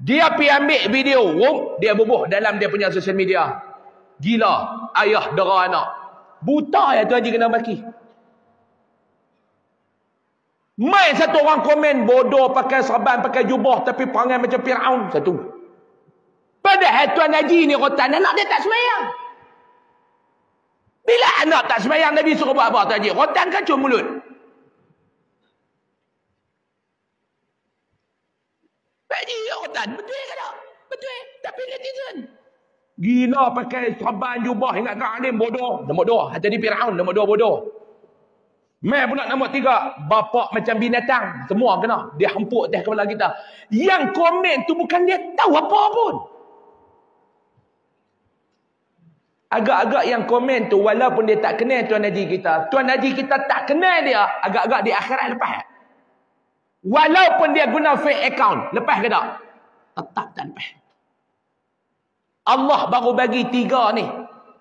Dia pergi ambil video. Dia bubuh dalam dia punya sosial media. Gila. Ayah dera anak. Buta ya Tuan Haji kena maki. Main satu orang komen. Bodoh pakai serban, pakai jubah. Tapi perangai macam Fir'aun. Satu. Padahal Tuan Haji ni rotan. Anak dia tak semayang. Bila anak tak semayang, Nabi suruh buat apa Tuan Haji? Rotan kacau mulut. Pak Haji rotan. Betul ke tak? Betul. Tapi netizen. Gila pakai serban jubah. Ingat kat alim bodoh. Nombor 2. Tadi Fir'aun. Nombor 2 bodoh. Mai pula nombor 3. Bapak macam binatang. Semua kena. Dia hempuk atas kepala kita. Yang komen tu bukan dia tahu apa pun. Agak-agak yang komen tu, walaupun dia tak kenal Tuan Haji kita, Tuan Haji kita tak kenal dia, agak-agak di akhirat lepas. Walaupun dia guna fake account, lepas ke tak? Tetap tak lepas. Allah baru bagi 3 ni.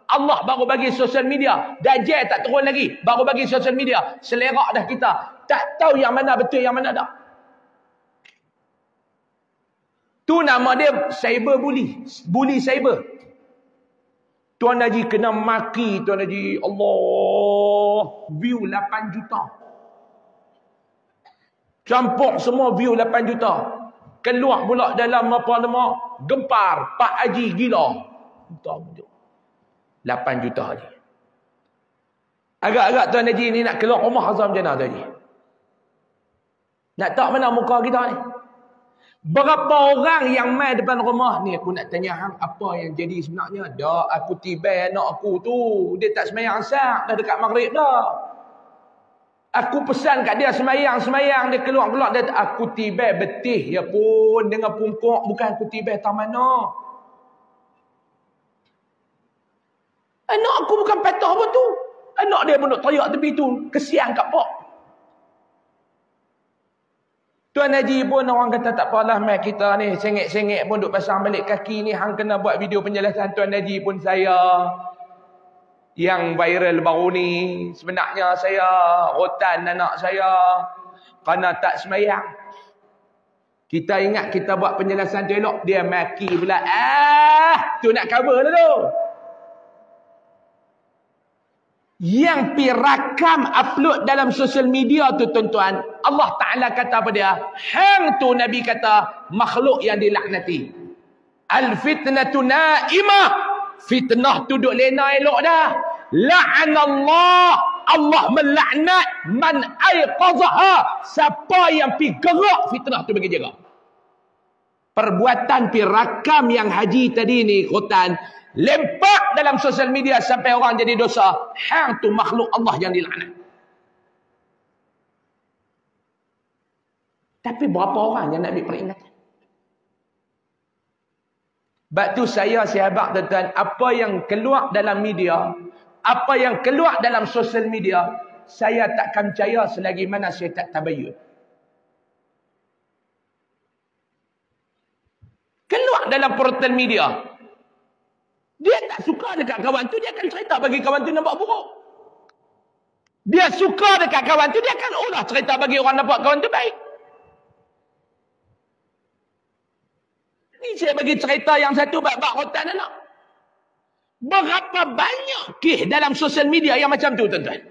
Allah baru bagi sosial media. Dajjal tak turun lagi. Baru bagi sosial media. Selerak dah kita. Tak tahu yang mana betul, yang mana tak. Tu nama dia cyberbully. Bully cyber. Tuan Haji kena maki Tuan Haji. Allah. View 8 juta. Campur semua view 8 juta. Keluar pula dalam apa nama? Gempar. Pak Haji gila. 8 juta Haji. Agak-agak Tuan Haji ni nak keluar rumah azam macam mana Tuan Haji? Nak tahu mana muka kita ni? Berapa orang yang main depan rumah ni? Aku nak tanya hang apa yang jadi sebenarnya? Dah aku tibai anak aku tu. Dia tak semayang syak. Dah dekat maghrib dah. Aku pesan kat dia semayang. Dia keluar-keluar. Dia aku tibai betih. Ya pun. Dengan pungkuk. Bukan aku tibai tak mana. Anak aku bukan patah apa tu. Anak dia pun nak teriak tepi tu. Kesian kat pak. Tuan Haji pun orang kata tak apalah mai kita ni sengit-sengit pun duk pasang balik kaki ni hang kena buat video penjelasan. Tuan Haji pun saya yang viral baru ni sebenarnya saya rotan anak saya kerana tak semayang. Kita ingat kita buat penjelasan tu elok, dia maki pula. Tu nak cover lah tu. Yang pi rakam upload dalam sosial media tu tuan-tuan, Allah Ta'ala kata apa dia? Hang tu Nabi kata makhluk yang dilaknati. Al-fitnatu na'imah. Fitnah tu duk lena elok dah. La'anallah. Allah melaknat man aiqazaha. Siapa yang pi gerak fitnah tu bagi jaga. Perbuatan pi rakam yang haji tadi ni khutan. Lempak dalam sosial media sampai orang jadi dosa. Hang tu makhluk Allah yang dilaknat. Tapi berapa orang yang nak ambil peringatan? Sebab tu saya sahabat tuan-tuan, apa yang keluar dalam media, apa yang keluar dalam sosial media, saya takkan percaya selagi mana saya tak tabayun. Keluar dalam portal media. Dia tak suka dekat kawan tu, dia akan cerita bagi kawan tu nampak buruk. Dia suka dekat kawan tu, dia akan ulah cerita bagi orang nampak kawan tu baik. Ni saya bagi cerita yang satu bab-bab rotan anak. Berapa banyak kes dalam sosial media yang macam tu tuan-tuan?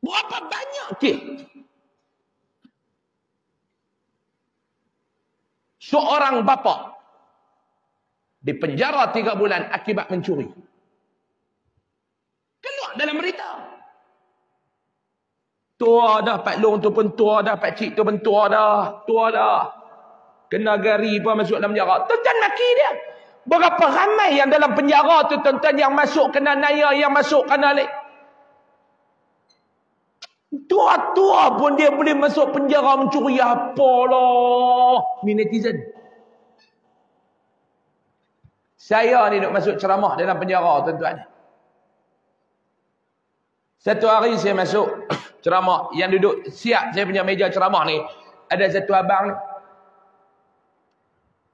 Berapa banyak kes? Seorang bapa dipenjara 3 bulan akibat mencuri. Keluar dalam berita. Tua dah Pak Long tu pun tua dah, Pak Cik tu pun tua dah. Kena gari pun masuk dalam penjara. Tuan-tuan maki dia. Berapa ramai yang dalam penjara tu tuan-tuan yang masuk kena naya, yang masuk kena lek. Tua-tua pun dia boleh masuk penjara mencuri apa lah. Ni netizen. Saya ni duk masuk ceramah dalam penjara tuan-tuan. Satu hari saya masuk ceramah, yang duduk siap saya punya meja ceramah ni, ada satu abang ni.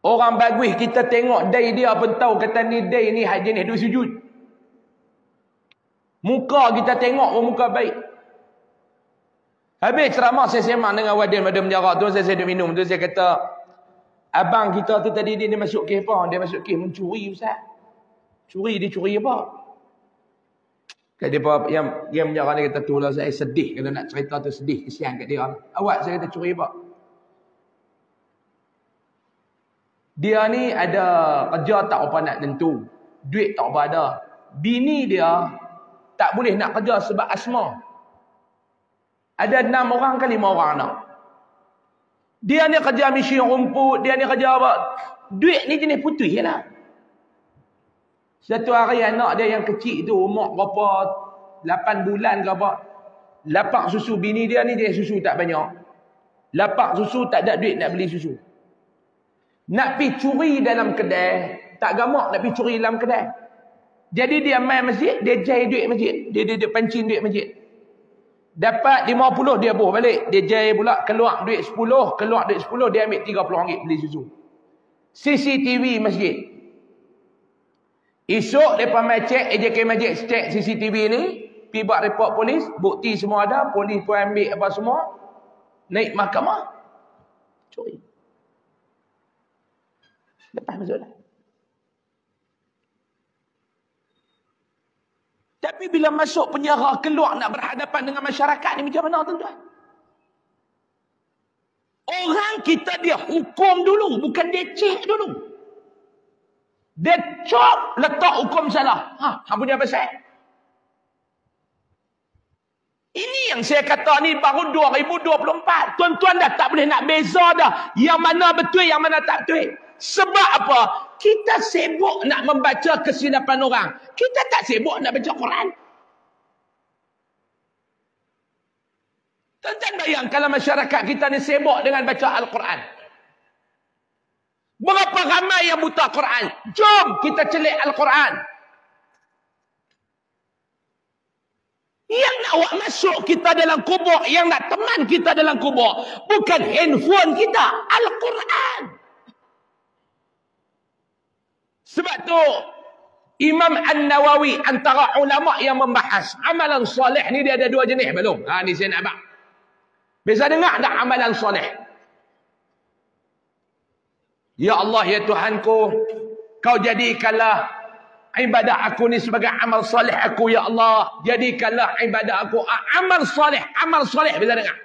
Orang bagus kita tengok day dia pun tahu kata ni day ni hak jenis duk sujud. Muka kita tengok pun muka baik. Habis ceramah saya sembang dengan wadin penjara tu, saya duduk minum tu, saya kata, abang kita tu tadi dia masuk kes apa? Dia masuk kes mencuri ustaz. Dia curi apa? Kata dia yang penjara ni kata tu lah, saya sedih kalau nak cerita tu, sedih kesian kat dia. Awak, saya kata curi apa? Dia ni ada kerja tak apa nak tentu. Duit tak apa ada. Bini dia tak boleh nak kerja sebab asma. Ada 6 orang ke 5 orang anak. Dia ni kerja mesin rumput, dia ni kerja apa? Duit ni jenis putih je lah. Satu hari anak dia yang kecil tu, umur berapa, 8 bulan ke apa, lapak susu bini dia ni, dia susu tak banyak. Lapak susu tak ada duit nak beli susu. Nak pergi curi dalam kedai, tak gamak nak pergi curi dalam kedai. Jadi dia main masjid, dia jai duit masjid. Dia pancing duit masjid. Dapat 50 dia buh balik. Dia jai pula, keluar duit 10, dia ambil RM30 beli susu. CCTV masjid. Esok mereka mai cek, AJK masjid cek CCTV ni, pergi buat report polis, bukti semua ada, polis pun ambil apa semua, naik mahkamah. Curi. Lepas masuklah. Tapi bila masuk penjara, keluar nak berhadapan dengan masyarakat ni macam mana tuan-tuan? Orang kita dia hukum dulu, bukan dia cek dulu. Dia cop letak hukum salah. Hang punya pasal? Ini yang saya kata ni baru 2024. Tuan-tuan dah tak boleh nak beza dah. Yang mana betul, yang mana tak betul. Sebab apa? Kita sibuk nak membaca kesilapan orang. Kita tak sibuk nak baca Quran. Tuan-tuan bayang kalau masyarakat kita ni sibuk dengan baca Al-Quran. Berapa ramai yang buta Quran? Jom kita celik Al-Quran. Yang nak awak masuk kita dalam kubur, yang nak teman kita dalam kubur, bukan handphone kita, Al-Quran. Sebab tu Imam An-Nawawi antara ulama yang membahas amalan soleh ni dia ada dua jenis belum? Ni saya nak abang. Biasa dengar tak amalan soleh? Ya Allah, ya Tuhanku, kau jadikanlah ibadah aku ni sebagai amal soleh aku, ya Allah. Jadikanlah ibadah aku amal soleh bila dengar.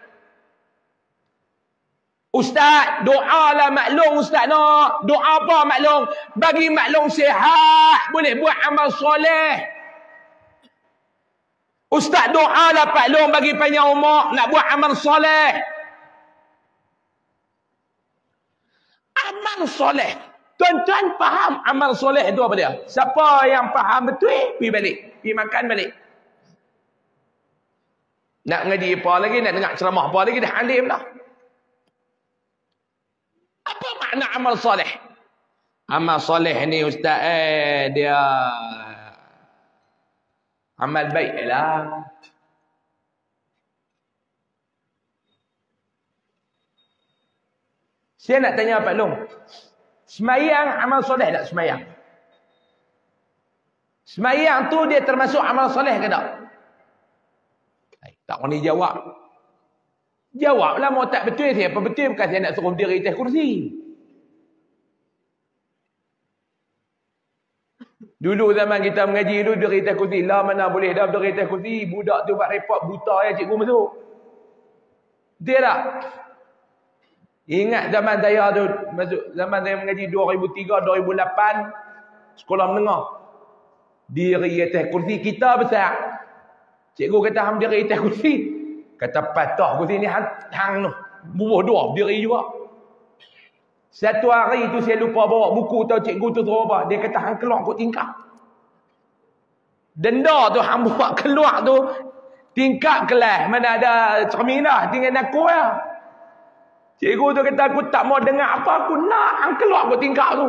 Ustaz, doa lah maklum ustaz nak. Doa apa maklum? Bagi maklum sihat, boleh buat amal soleh. Ustaz, doa lah maklum bagi panjang umur, nak buat amal soleh. Amal soleh. Tuan-tuan faham amal soleh itu apa dia? Siapa yang faham betul, pergi balik. Pergi makan balik. Nak ngaji apa lagi, nak dengar ceramah apa lagi, dah alim dah. Apa makna amal soleh? Amal soleh ni ustaz, dia amal baik lah. Saya nak tanya Pak Long. Semayang amal soleh tak semayang? Semayang tu dia termasuk amal soleh ke tak? Tak berani jawab. Jawablah mau tak betul saya. Apa betul bukan saya nak suruh diri atas kursi. Dulu zaman kita mengaji dulu diri atas kursi. Lah mana boleh dah diri atas kursi. Budak tu buat report buta ya cikgu masuk. Betul tak? Ingat zaman saya tu, masuk zaman saya mengaji 2003, 2008, sekolah menengah. Diri atas kursi kita besar. Cikgu kata hang diri atas kursi. Kata patah kursi ni hang bubuh dua diri juga. Satu hari tu saya lupa bawa buku tahu cikgu tu suruh apa. Dia kata hang keluar kot tingkap. Denda tu hang bawa keluar tu tingkap kelas. Mana ada cerminah tinggal aku ya. Cikgu tu kata aku tak mau dengar apa, aku nak hang keluar kot tingkap tu.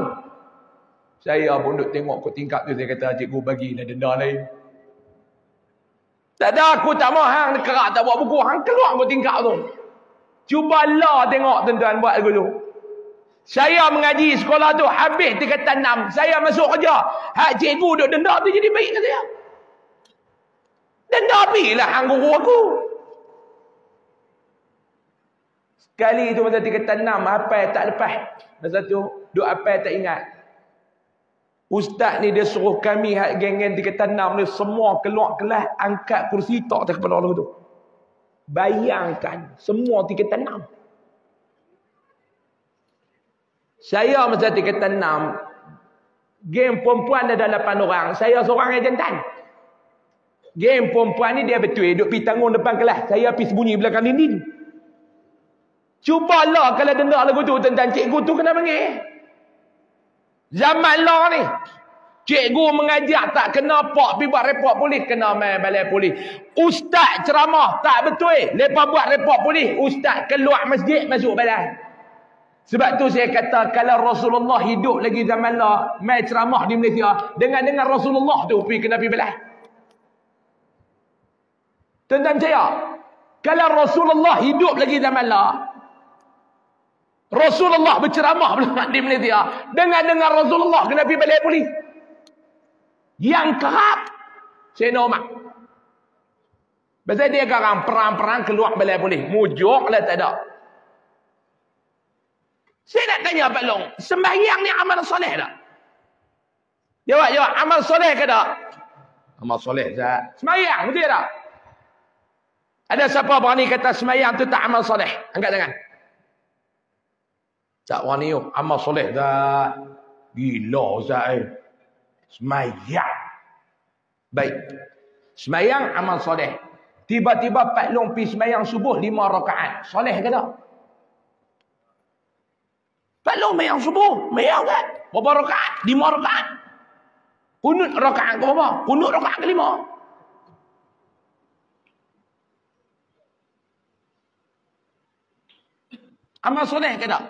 Saya pun duduk tengok kot tingkap tu, saya kata cikgu bagilah denda lain. Tak ada, aku tak mau hang kerak tak buat buku, hang keluar kot tingkap tu. Cubalah tengok tuan-tuan buat dulu. Saya mengaji sekolah tu habis tingkatan 6, saya masuk kerja. Hak cikgu duk denda tu jadi baik ke saya? Denda apilah hang guru aku. Sekali tu masa tingkatan 6, hafal tak lepas. Masa tu, duk hafal tak ingat. Ustaz ni dia suruh kami, geng-geng tingkatan 6 ni, semua keluar kelas, angkat kursi tak atas kepala orang tu. Bayangkan, semua tingkatan 6. Saya masa tingkatan 6, geng perempuan ada 8 orang, saya seorang yang jantan. Geng perempuan ni dia betul, duk pergi tanggung depan kelas, saya pergi sembunyi belakang dinding. Cubalah kalau denda lagu tu tentang cikgu tu kena panggil. Zaman lah ni. Cikgu mengajar tak kena pak pergi buat report polis, kena main balai polis. Ustaz ceramah tak betul, lepas buat report polis, ustaz keluar masjid masuk balai. Sebab tu saya kata kalau Rasulullah hidup lagi zaman lah, main ceramah di Malaysia, dengan Rasulullah tu kena pergi balai. Tentang saya, kalau Rasulullah hidup lagi zaman lah, Rasulullah berceramah di Malaysia, dengar Rasulullah kena pergi balai polis. Yang kerap Sayyidina Umar. Pasal dia sekarang perang-perang keluar balai polis. Mujur lah tak ada. Saya nak tanya Pak Long, sembahyang ni amal soleh tak? Jawab, amal soleh ke tak? Amal soleh, Zat. Sembahyang, betul tak? Ada siapa berani kata sembahyang tu tak amal soleh? Angkat tangan. Tak berani, amal soleh, Zat. Gila, Zat. Sembahyang. Baik. Sembahyang amal soleh. Tiba-tiba Pak Long pergi sembahyang subuh 5 rakaat. Soleh ke tak? Pak Long sembahyang subuh. Sembahyang kan? Berapa rakaat? 5 rakaat. Kunut rakaat ke berapa? Kunut rakaat ke 5. Amal soleh ke tak?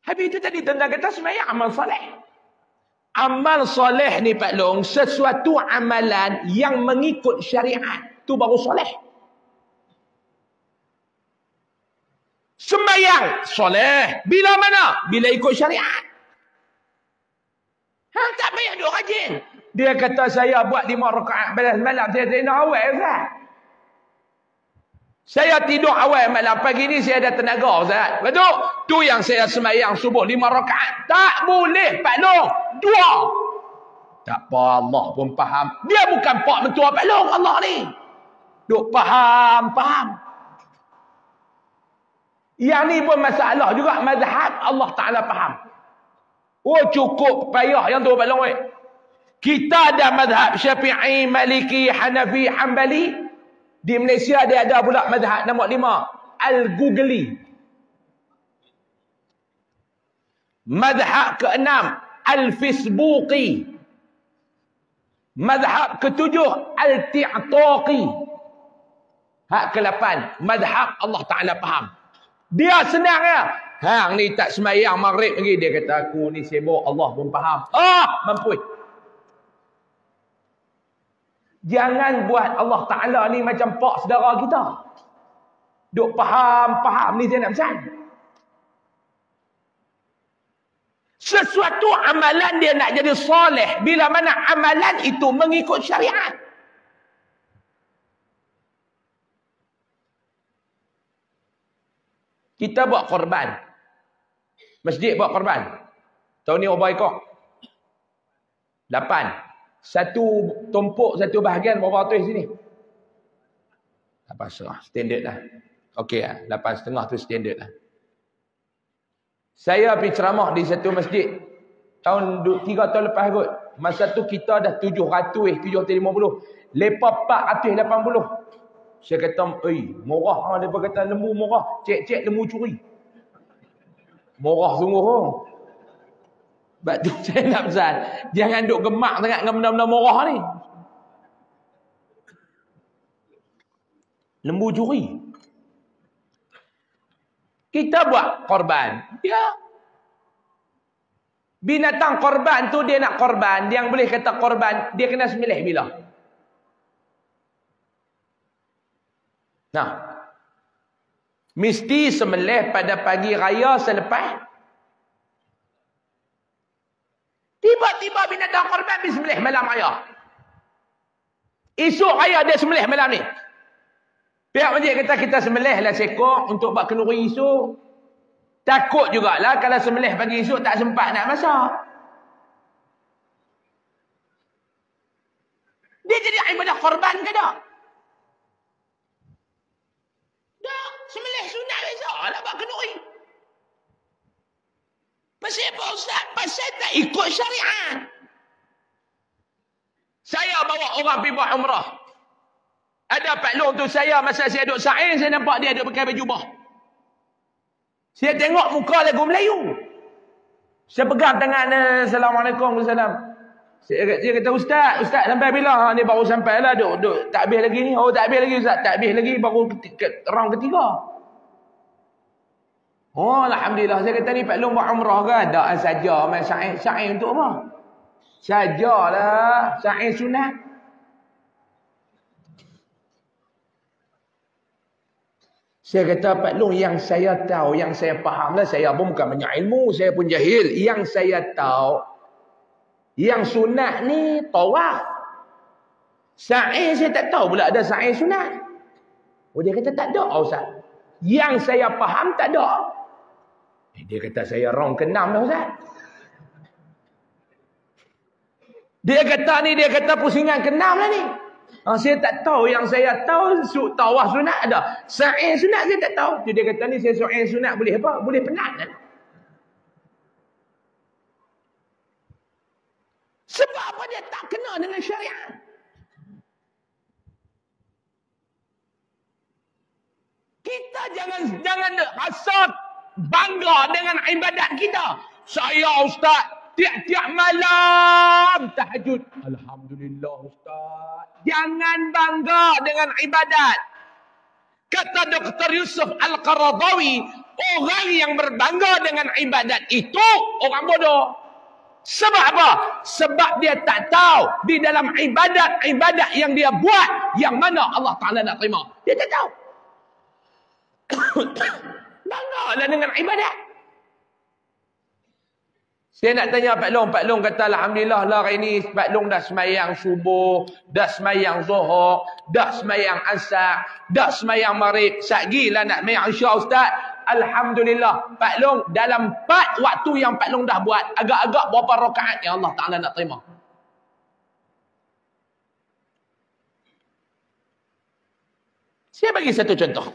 Habis itu tadi tentang kata sembahyang amal soleh. Amal soleh ni Pak Long, sesuatu amalan yang mengikut syariat. Tu baru soleh. Sembahyang soleh. Bila mana? Bila ikut syariat. Hang tak payah duk rajin. Dia kata saya buat 5 rakaat balas malam. Saya nak awal Ustaz. Saya tidur awal malam. Pagi ni saya ada tenaga Ustaz. Betul? Tu yang saya sembahyang subuh 5 rakaat. Tak boleh Pak Long. 2. Tak apa, Allah pun faham. Dia bukan pak mentua Pak Long, Allah ni. Duk faham. Yang ni pun masalah juga. Mazhab Allah Ta'ala faham. Oh cukup payah yang tu Pak Long. Kita ada mazhab Syafi'i, Maliki, Hanafi, Hanbali. Di Malaysia dia ada pula mazhab nombor 5. Al-Ghugli. Mazhab ke-6. Al-Fisbuqi. Mazhab ke-7. Al-Ti'taqi. Hak ke-8. Mazhab Allah Ta'ala faham. Dia senang ya. Hang ni tak sembahyang maghrib lagi. Dia kata aku ni sibuk. Allah pun faham. Mampu. Jangan buat Allah Ta'ala ni macam pak saudara kita. Duk faham. Ni saya nak pesan. Sesuatu amalan dia nak jadi soleh. Bila mana amalan itu mengikut syariat. Kita buat korban. Masjid buat korban. Tahun ni berapa ekor? 8. Satu tumpuk, satu bahagian berapa ratus sini? 8,5. Standard lah. Okey lah. 8,5 tu standard lah. Saya pergi ceramah di satu masjid. Tahun 3 tahun lepas kot. Masa tu kita dah 750. Lepas 480. Saya kata, murah. Dia kata lembu murah. Cek lembu curi. Murah sungguh. Sebab tu saya nak pesan. Jangan duk gemak sangat dengan benda-benda murah ni. Lembu curi. Kita buat korban. Ya. Binatang korban tu dia nak korban. Dia yang boleh kata korban. Dia kena sembelih bila? Nah. Mesti sembelih pada pagi raya selepas. Tiba-tiba binatang korban disembelih malam raya. Esok raya dia sembelih malam ni. Pihak masjid kata kita sembelih lah sekor untuk buat kenduri esok. Takut jugalah kalau sembelih pagi esok tak sempat nak masak. Dia jadi ibadah korban ke tak? Tak. Sembelih sunat besok lah buat kenduri. Pasal apa Ustaz? Pasal tak ikut syariat. Saya bawa orang pergi buat umrah. Ada Pak Long tu saya, masa saya duduk sa'i, saya nampak dia duduk pakai baju bah. Saya tengok muka lagu Melayu. Saya pegang tangan, Assalamualaikum, Waalaikumsalam. Saya kata, Ustaz sampai bila? Dia baru sampai lah, duduk tak habis lagi ni. Oh tak habis lagi Ustaz, tak habis lagi, baru round ketiga. Oh Alhamdulillah. Saya kata ni Pak Long buat umrah kan? Tak saja main sa'i untuk apa? Sajalah sa'i sunat. Saya kata Pak Long yang saya tahu, yang saya faham lah, saya pun bukan banyak ilmu, saya pun jahil. Yang saya tahu, yang sunat ni tawaf. Sa'i saya tak tahu pula ada sa'i sunat. Oh dia kata tak ada Ustaz. Yang saya faham tak ada. Dia kata saya round ke-6 dah Ustaz. Dia kata pusingan ke-6 lah ni. Saya tak tahu, yang saya tahu tawaf sunat ada. Sa'i sunat saya tak tahu. Dia kata ni saya sa'i sunat boleh apa? Boleh penat kan? Sebab apa dia tak kena dengan syariat? Kita jangan rasa bangga dengan ibadat kita. Saya Ustaz tiap-tiap malam tahajud. Alhamdulillah Ustaz. Jangan bangga dengan ibadat. Kata Dr. Yusuf Al-Qaradawi, orang yang berbangga dengan ibadat itu orang bodoh. Sebab apa? Sebab dia tak tahu di dalam ibadat yang dia buat yang mana Allah Ta'ala nak terima. Dia tak tahu. Banggalah dengan ibadat. Saya nak tanya Pak Long kata Alhamdulillah lah hari ni Pak Long dah semayang subuh, dah semayang zuhur, dah semayang asar, dah semayang maghrib. Satgilah nak semayang isya Ustaz. Alhamdulillah Pak Long dalam 4 waktu yang Pak Long dah buat, agak-agak berapa rakaat yang Allah Ta'ala nak terima? Saya bagi satu contoh.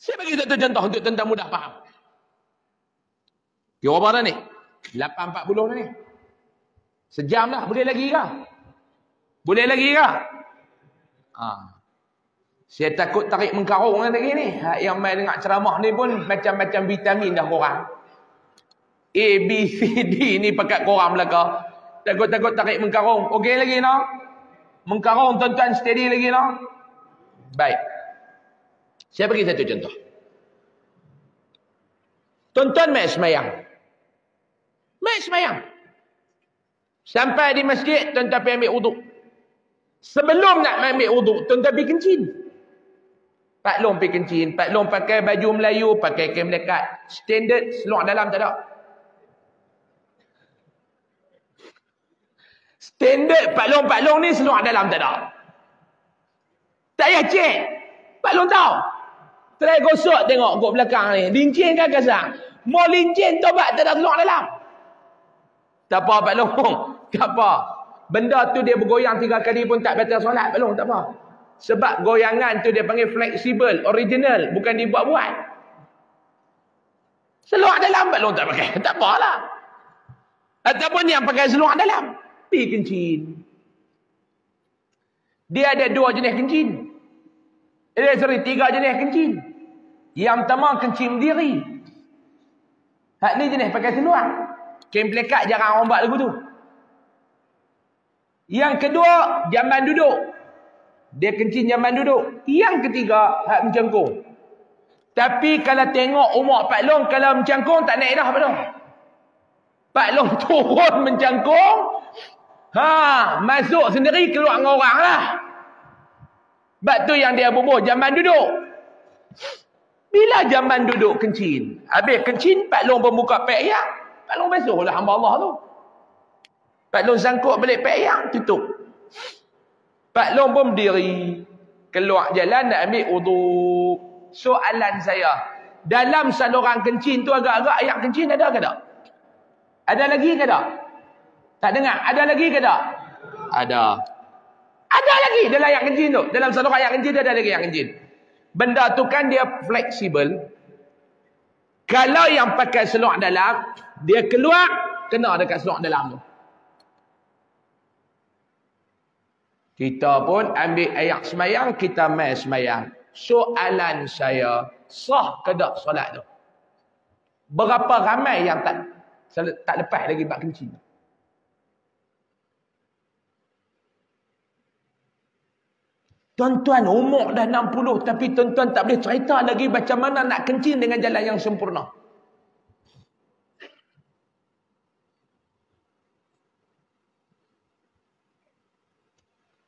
Untuk tuan-tuan mudah faham. Kira berapa dah ni? 8.40 dah ni. Sejam dah. Boleh lagi ke? Saya takut tarik mengkarung lagi ni. Yang main dengar ceramah ni pun macam-macam vitamin dah korang. A, B, C, D ni pakat korang belakang. Takut-takut tarik mengkarung. Okey lagi no? Mengkarung tuan-tuan steady lagi no? Baik. Saya bagi satu contoh. Tuan-tuan mai semayang. Sampai di masjid, tuan-tuan pergi ambil wuduk. Sebelum nak ambil wuduk, tuan-tuan pergi kencing. Pak Long pergi kencing. Pak Long pakai baju Melayu, pakai kain melekat. Standard, seluar dalam tak ada. Standard Pak Long ni seluar dalam tak ada. Tak payah cek. Pak Long tahu. Try gosok tengok kat belakang ni. Lincin kan kasar? Mau lincin tobat tak ada seluar dalam. Tak apa Pak Long. Tak apa. Benda tu dia bergoyang 3 kali pun tak batal solat Pak Long. Tak apa. Sebab goyangan tu dia panggil fleksibel, original. Bukan dibuat-buat. Seluar dalam Pak Long tak pakai. Tak apalah. Ataupun yang pakai seluar dalam. Pergi kencing. Dia ada 2 jenis kencing. 3 jenis kencing. Yang pertama kencing berdiri. Hak ni jenis pakai seluar. Kain pelekat jarang orang buat lagu tu. Yang kedua, jamban duduk. Dia kencing jamban duduk. Yang ketiga, hak mencangkung. Tapi kalau tengok umur Pak Long, kalau mencangkung tak naik dah Pak Long. Pak Long turun mencangkung. Masuk sendiri, keluar dengan orang lah. Sebab tu yang dia bubuh jamban duduk. Bila jamban duduk kencing, habis kencing, Pak Long pun buka pek yang. Pak Long basuh lah hamba Allah tu. Pak Long sangkut balik pek yang, tutup. Pak Long pun berdiri. Keluar jalan nak ambil wuduk. Soalan saya, dalam saluran kencing tu agak-agak air kencing ada ke tak? Ada lagi ke tak? Tak dengar? Ada lagi ke tak? Ada. Ada lagi dalam air kencing tu. Dalam saluran air kencing tu ada lagi air kencing. Benda tu kan dia fleksibel. Kalau yang pakai seluar dalam, dia keluar, kena dekat seluar dalam tu. Kita pun ambil air semayang, kita mai semayang. Soalan saya, sah ke tak solat tu? Berapa ramai yang tak lepas lagi bab kencing? Tuan-tuan umur dah 60 tapi tuan-tuan tak boleh cerita lagi macam mana nak kencing dengan jalan yang sempurna.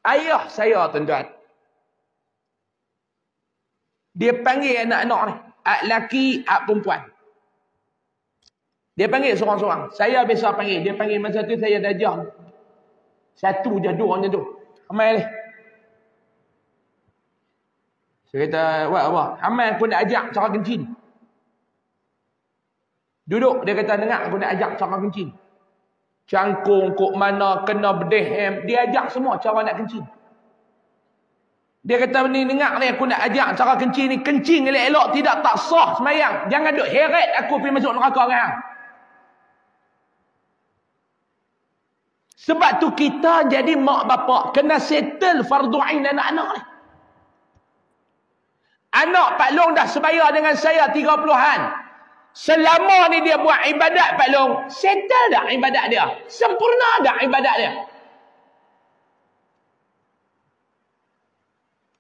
Ayah saya tuan-tuan, dia panggil anak-anak ni, ak laki, ak perempuan. Dia panggil seorang-seorang. Saya biasa panggil. Dia panggil masa tu saya dah jam. 1 je 2 macam tu. Ramai ni. Saya kata, wah, Amal pun nak ajak cara kencing. Duduk, dia kata, dengar aku nak ajak cara kencing. Cangkung, kok mana, kena berdehem. Dia ajak semua cara nak kencing. Dia kata, ni dengar ni aku nak ajak cara kencing ni. Kencing elok-elok tidak tak sah semayang. Jangan duk heret aku pergi masuk neraka kan. Sebab tu kita jadi mak bapak kena settle fardu ain anak-anak ni. Anak Pak Long dah sebaya dengan saya 30-an. Selama ni dia buat ibadat Pak Long, settle dah ibadat dia? Sempurna dah ibadat dia?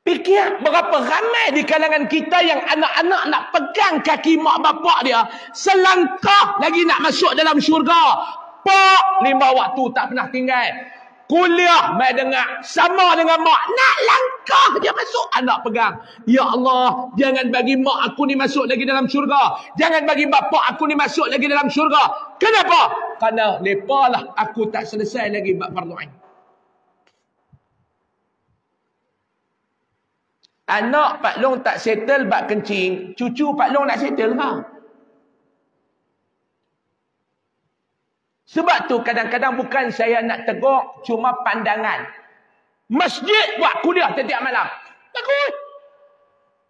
Fikir berapa ramai di kalangan kita yang anak-anak nak pegang kaki mak bapak dia, selangkah lagi nak masuk dalam syurga. Pak 5 waktu tak pernah tinggal. Kuliah mai dengar sama dengan mak, nak langkah dia masuk, anak pegang. Ya Allah, jangan bagi mak aku ni masuk lagi dalam syurga. Jangan bagi bapak aku ni masuk lagi dalam syurga. Kenapa? Kerana lepalah aku tak selesai lagi bab fardu ain. Anak Pak Long tak settle bab kencing, cucu Pak Long nak settle ke? Sebab tu kadang-kadang bukan saya nak tegur, cuma pandangan. Masjid buat kuliah setiap malam. Bagus.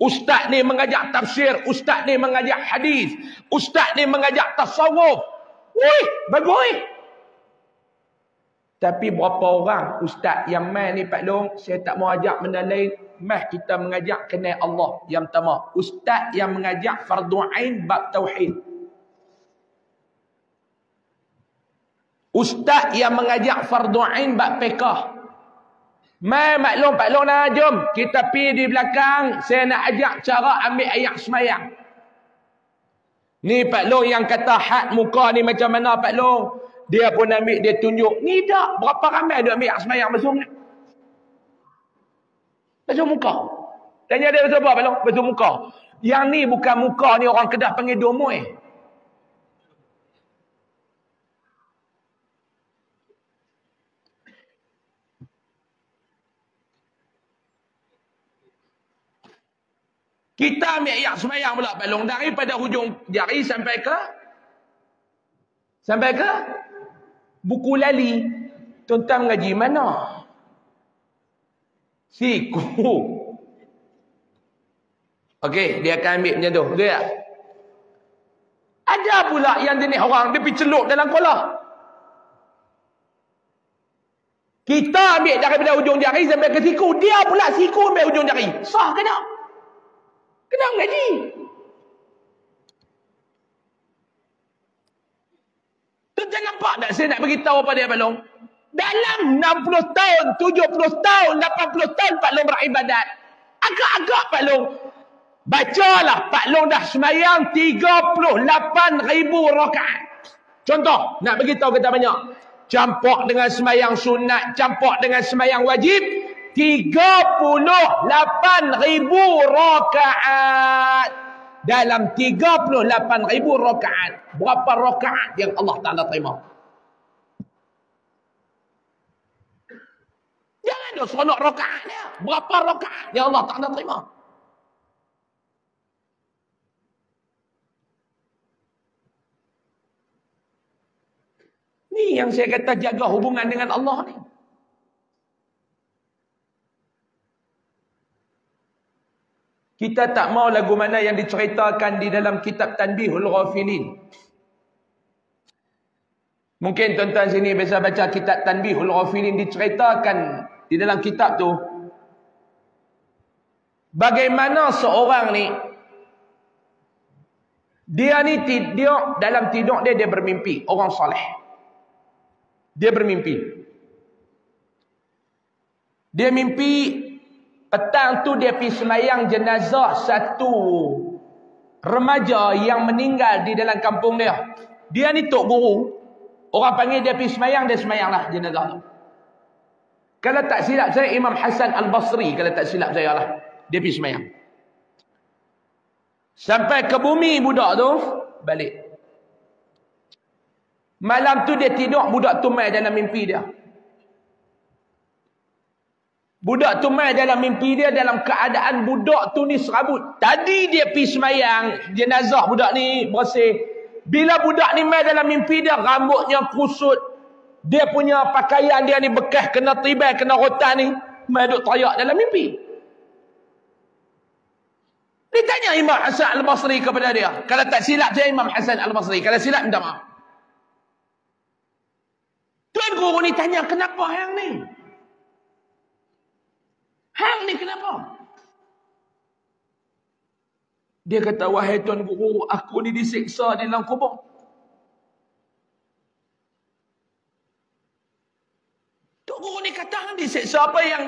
Ustaz ni mengajak tafsir, ustaz ni mengajak hadis, ustaz ni mengajak tasawuf. Wih, bagus. Tapi berapa orang ustaz yang main ni Pak Long, saya tak mau ajak benda lain. Mah kita mengajak kenal Allah yang pertama. Ustaz yang mengajak fardu ain bab tauhid. Ustaz yang mengajak fardu ain bab fiqh. Mai maklum Pak Long dah, jom kita pergi di belakang, saya nak ajak cara ambil ayat semayang. Ni Pak Long yang kata had muka ni macam mana Pak Long? Dia pun ambil, dia tunjuk. Ni tak, berapa ramai dia ambil ayat semayang masuk ni? Basuh muka. Tanya dia basuh apa Pak Long? Basuh muka. Yang ni bukan muka ni, orang Kedah panggil domoy. Kita ambil ayat semayang pula Pak Long, daripada hujung jari sampai ke buku lali. Tuan-tuan mengaji mana? Siku. Okey, dia akan ambil macam tu. Betul tak? Ada pula yang jenis orang dia pergi celup dalam kolah. Kita ambil daripada hujung jari sampai ke siku, dia pula siku ambil hujung jari. Sah ke tak? Kena mengaji. Tuan-tuan nampak tak saya nak beritahu pada dia Pak Long? Dalam 60 tahun, 70 tahun, 80 tahun Pak Long beribadat. Agak-agak Pak Long. Bacalah Pak Long dah semayang 38,000 rakaat. Contoh, nak beritahu kita banyak. Campak dengan semayang sunat, campak dengan semayang wajib. 38,000 rakaat. Dalam 38,000 rakaat, berapa rakaat yang Allah Ta'ala terima? Jangan dah seronok rakaat dia. Berapa rakaat yang Allah Ta'ala terima? Ni yang saya kata jaga hubungan dengan Allah ni. Kita tak mau lagu mana yang diceritakan di dalam kitab Tanbihul Ghafilin. Mungkin tuan-tuan sini biasa baca kitab Tanbihul Ghafilin, diceritakan di dalam kitab tu bagaimana seorang ni dia dalam tidur dia bermimpi, orang soleh. Dia bermimpi. Dia mimpi petang tu dia pergi semayang jenazah satu remaja yang meninggal di dalam kampung dia. Dia ni tok guru. Orang panggil dia pergi semayang, dia semayanglah jenazah tu. Kalau tak silap saya, Imam Hasan Al-Basri, kalau tak silap saya lah, dia pergi semayang. Sampai ke bumi budak tu, balik. Malam tu dia tidur, budak tu mai dalam mimpi dia. Budak tu mai dalam mimpi dia dalam keadaan budak tu ni serabut. Tadi dia pergi semayang, jenazah budak ni bersih. Bila budak ni mai dalam mimpi dia, rambutnya kusut. Dia punya pakaian dia ni bekas kena tibai, kena rotan ni. Mai duk teriak dalam mimpi. Ditanya Imam Hasan Al-Basri kepada dia. Kalau tak silap saya Imam Hasan Al-Basri. Kalau silap minta maaf. Tuan guru ni tanya, kenapa hang ni? Hang ni kenapa? Dia kata, wahai Tuan Guru, aku ni disiksa di dalam kubur. Tuan Guru ni kata, hang disiksa apa yang...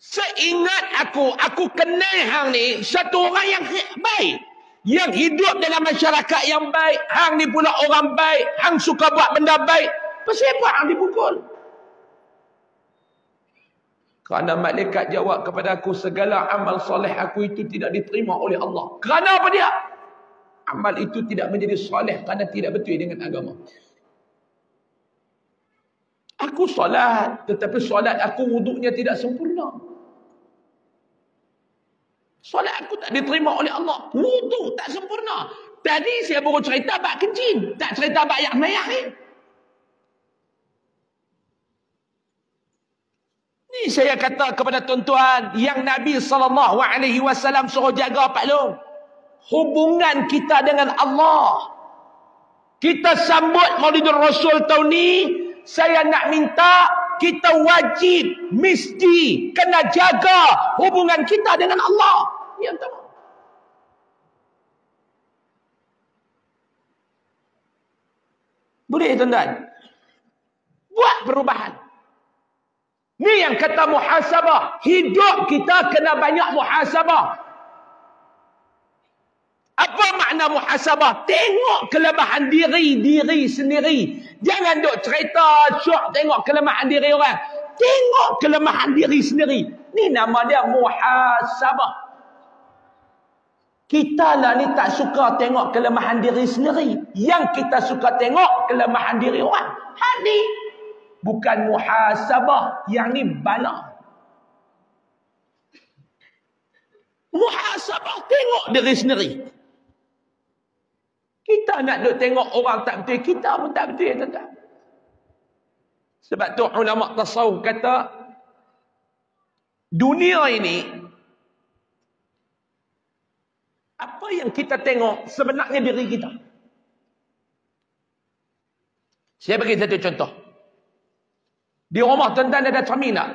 Seingat aku kenal hang ni satu orang yang baik. Yang hidup dalam masyarakat yang baik. Hang ni pula orang baik. Hang suka buat benda baik. Pasal apa hang dipukul? Kerana malaikat jawab kepada aku, segala amal soleh aku itu tidak diterima oleh Allah. Kerana apa dia? Amal itu tidak menjadi soleh kerana tidak betul dengan agama. Aku solat, tetapi solat aku wuduknya tidak sempurna. Solat aku tak diterima oleh Allah. Wuduk tak sempurna. Tadi saya baru cerita bab kencing. Tak cerita bab yang mayah ni. Ni saya kata kepada tuan-tuan, yang Nabi SAW suruh jaga Pak Long. Hubungan kita dengan Allah. Kita sambut Maulidul Rasul tahun ni. Saya nak minta kita wajib, mesti kena jaga hubungan kita dengan Allah. Yang pertama. Boleh tuan-tuan? Buat perubahan. Ni yang kata muhasabah. Hidup kita kena banyak muhasabah. Apa makna muhasabah? Tengok kelemahan diri sendiri. Jangan duk cerita syok tengok kelemahan diri orang. Tengok kelemahan diri sendiri. Ni nama dia muhasabah. Kita lah ni tak suka tengok kelemahan diri sendiri. Yang kita suka tengok kelemahan diri orang. Hadi bukan muhasabah, yang ni bala. Muhasabah tengok diri sendiri. Kita nak duk tengok orang tak betul, kita pun tak betul, tuan-tuan. Sebab tu ulama tasawuf kata, dunia ini, apa yang kita tengok sebenarnya diri kita. Saya bagi satu contoh. Di rumah tuan-tuan ada cermin tak?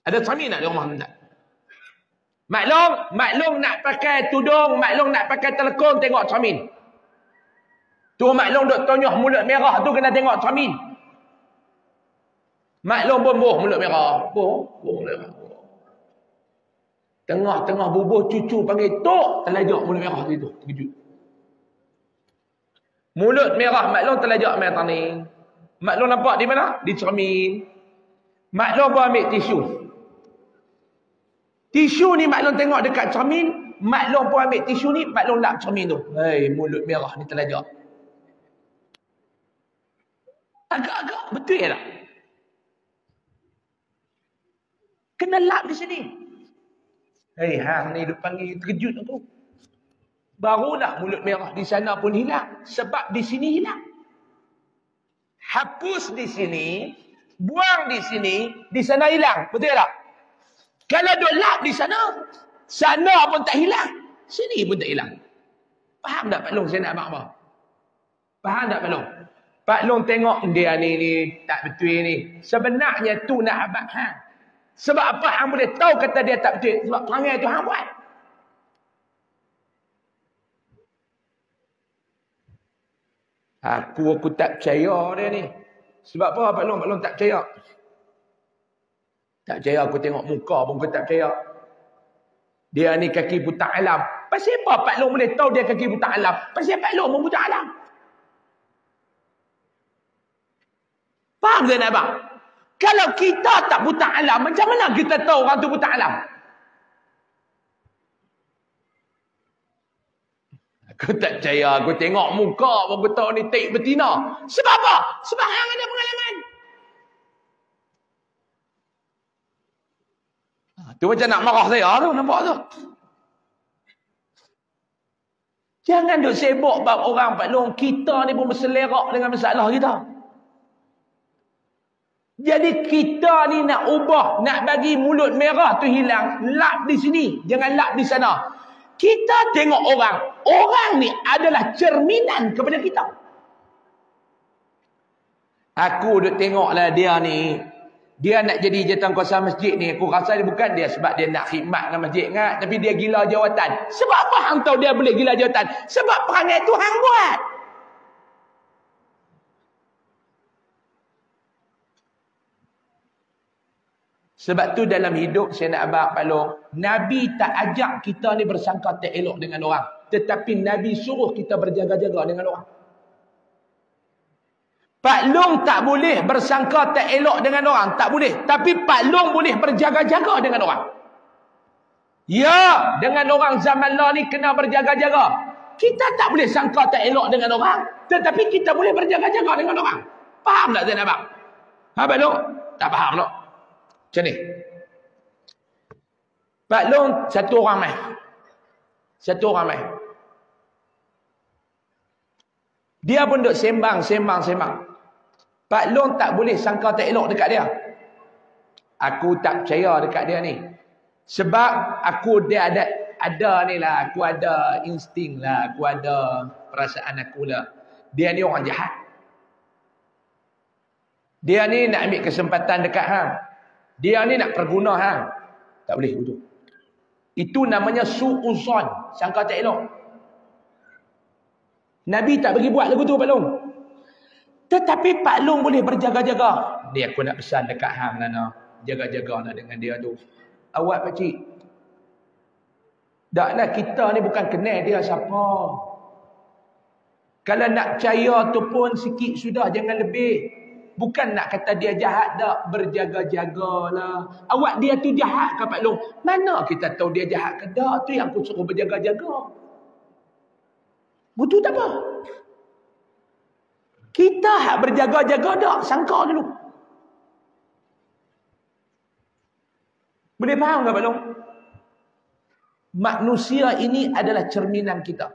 Ada cermin tak di rumah tuan-tuan? Maklum nak pakai tudung, maklum nak pakai telekong, tengok cermin. Tu maklum duk tonyoh mulut merah tu kena tengok cermin. Maklum bubuh mulut merah. Bubuh mulut merah. Tengah-tengah bubuh cucu panggil tok, terlajak mulut merah tu. Terkejut. Mulut merah maklum terlajak mai tani. Maklum nampak di mana? Di cermin. Maklum pun ambil tisu. Tisu ni maklum tengok dekat cermin, maklum pun ambil tisu ni, maklum lap cermin tu. Hei, mulut merah ni terlajak. Agak-agak betul tak? Kena lap di sini. Hei, hang ni dia panggil terkejut tu. Barulah mulut merah di sana pun hilang. Sebab di sini hilang. Hapus di sini, buang di sini, di sana hilang. Betul tak? Kalau duk lap di sana, sana pun tak hilang, sini pun tak hilang. Faham tak Pak Long saya nak abang apa? Faham tak Pak Long? Pak Long tengok dia ni tak betul ni. Sebenarnya tu nak abang hang. Sebab apa hang boleh tahu kata dia tak betul? Sebab perangai tu hang buat. Aku tak percaya dia ni. Sebab apa Pak Long? Pak Long tak percaya. Tak percaya aku tengok muka pun aku tak percaya. Dia ni kaki buta alam. Pasal apa Pak Long boleh tahu dia kaki buta alam? Pasal Pak Long pun buta alam. Faham tak nak abang? Kalau kita tak buta alam, macam mana kita tahu orang tu buta alam? Aku tak percaya. Aku tengok muka pun aku tahu ni taik betina. Sebab apa? Sebab hang ada pengalaman. Tu macam nak marah saya tu, nampak tu. Jangan duk sibuk bab orang Pak Long. Kita ni pun berselerak dengan masalah kita. Jadi kita ni nak ubah, nak bagi mulut merah tu hilang. Lap di sini, jangan lap di sana. Kita tengok orang. Orang ni adalah cerminan kepada kita. Aku duk tengoklah dia ni. Dia nak jadi jawatankuasa masjid ni. Aku rasa dia bukan dia sebab dia nak khidmat dengan masjid ingat. Tapi dia gila jawatan. Sebab apa hang tahu dia boleh gila jawatan? Sebab perangai tu hang buat. Sebab tu dalam hidup saya nak abang Pak Long, Nabi tak ajak kita ni bersangka tak elok dengan orang. Tetapi Nabi suruh kita berjaga-jaga dengan orang. Pak Long tak boleh bersangka tak elok dengan orang. Tak boleh. Tapi Pak Long boleh berjaga-jaga dengan orang. Ya, dengan orang zaman lah ni kena berjaga-jaga. Kita tak boleh sangka tak elok dengan orang. Tetapi kita boleh berjaga-jaga dengan orang. Faham tak Zainab abang? Ha Pak Long? Tak faham tak? Macam ni. Pak Long satu orang mai. Satu orang mai. Dia pun duk sembang. Pak Long tak boleh sangka tak elok dekat dia. Aku tak percaya dekat dia ni. Sebab aku dia ada ni lah. Aku ada insting lah. Aku ada perasaan aku lah. Dia ni orang jahat. Dia ni nak ambil kesempatan dekat hang. Dia ni nak perguna hang. Tak boleh betul. Itu namanya su'uzon. Sangka tak elok. Nabi tak bagi buat lagu tu Pak Long. Tetapi Pak Long boleh berjaga-jaga. Ni aku nak pesan dekat hang Nana. Jaga-jaga lah dengan dia tu. Awak pakcik. Taklah kita ni bukan kenal dia siapa. Kalau nak percaya tu pun sikit sudah. Jangan lebih. Bukan nak kata dia jahat tak. Berjaga-jagalah. Awak dia tu jahat ke Pak Long? Mana kita tahu dia jahat ke tak? Tu yang aku suruh berjaga-jaga. Betul tak apa? Kita hak berjaga-jaga tak? Sangka dulu. Boleh faham ke Pak Long? Manusia ini adalah cerminan kita.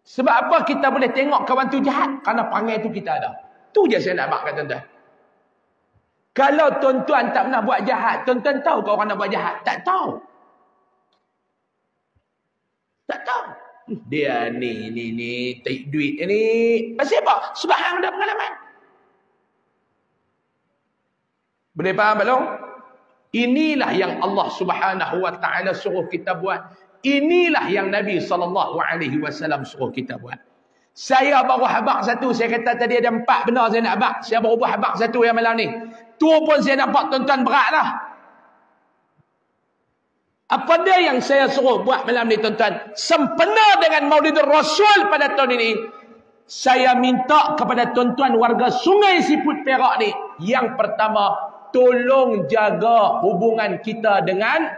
Sebab apa kita boleh tengok kawan tu jahat? Kerana perangai tu kita ada. Tu je saya nak bakar tuan-tuan. Kalau tuan-tuan tak pernah buat jahat, tuan-tuan tahu ke orang nak buat jahat? Tak tahu. Tak tahu. Dia ni take duit ni. Pasal apa? Sebab hang ada pengalaman. Boleh faham Pak Long? Inilah yang Allah Subhanahu wa taala suruh kita buat. Inilah yang Nabi SAW suruh kita buat. Saya baru habaq satu. Saya kata tadi ada 4 benda saya nak habaq. Saya baru buat habaq satu yang malam ni. Tu pun saya nampak tuan-tuan berat lah. Apa dia yang saya suruh buat malam ni tuan-tuan? Sempena dengan Maulidul Rasul pada tahun ini. Saya minta kepada tuan-tuan warga Sungai Siput Perak ni. Yang pertama, tolong jaga hubungan kita dengan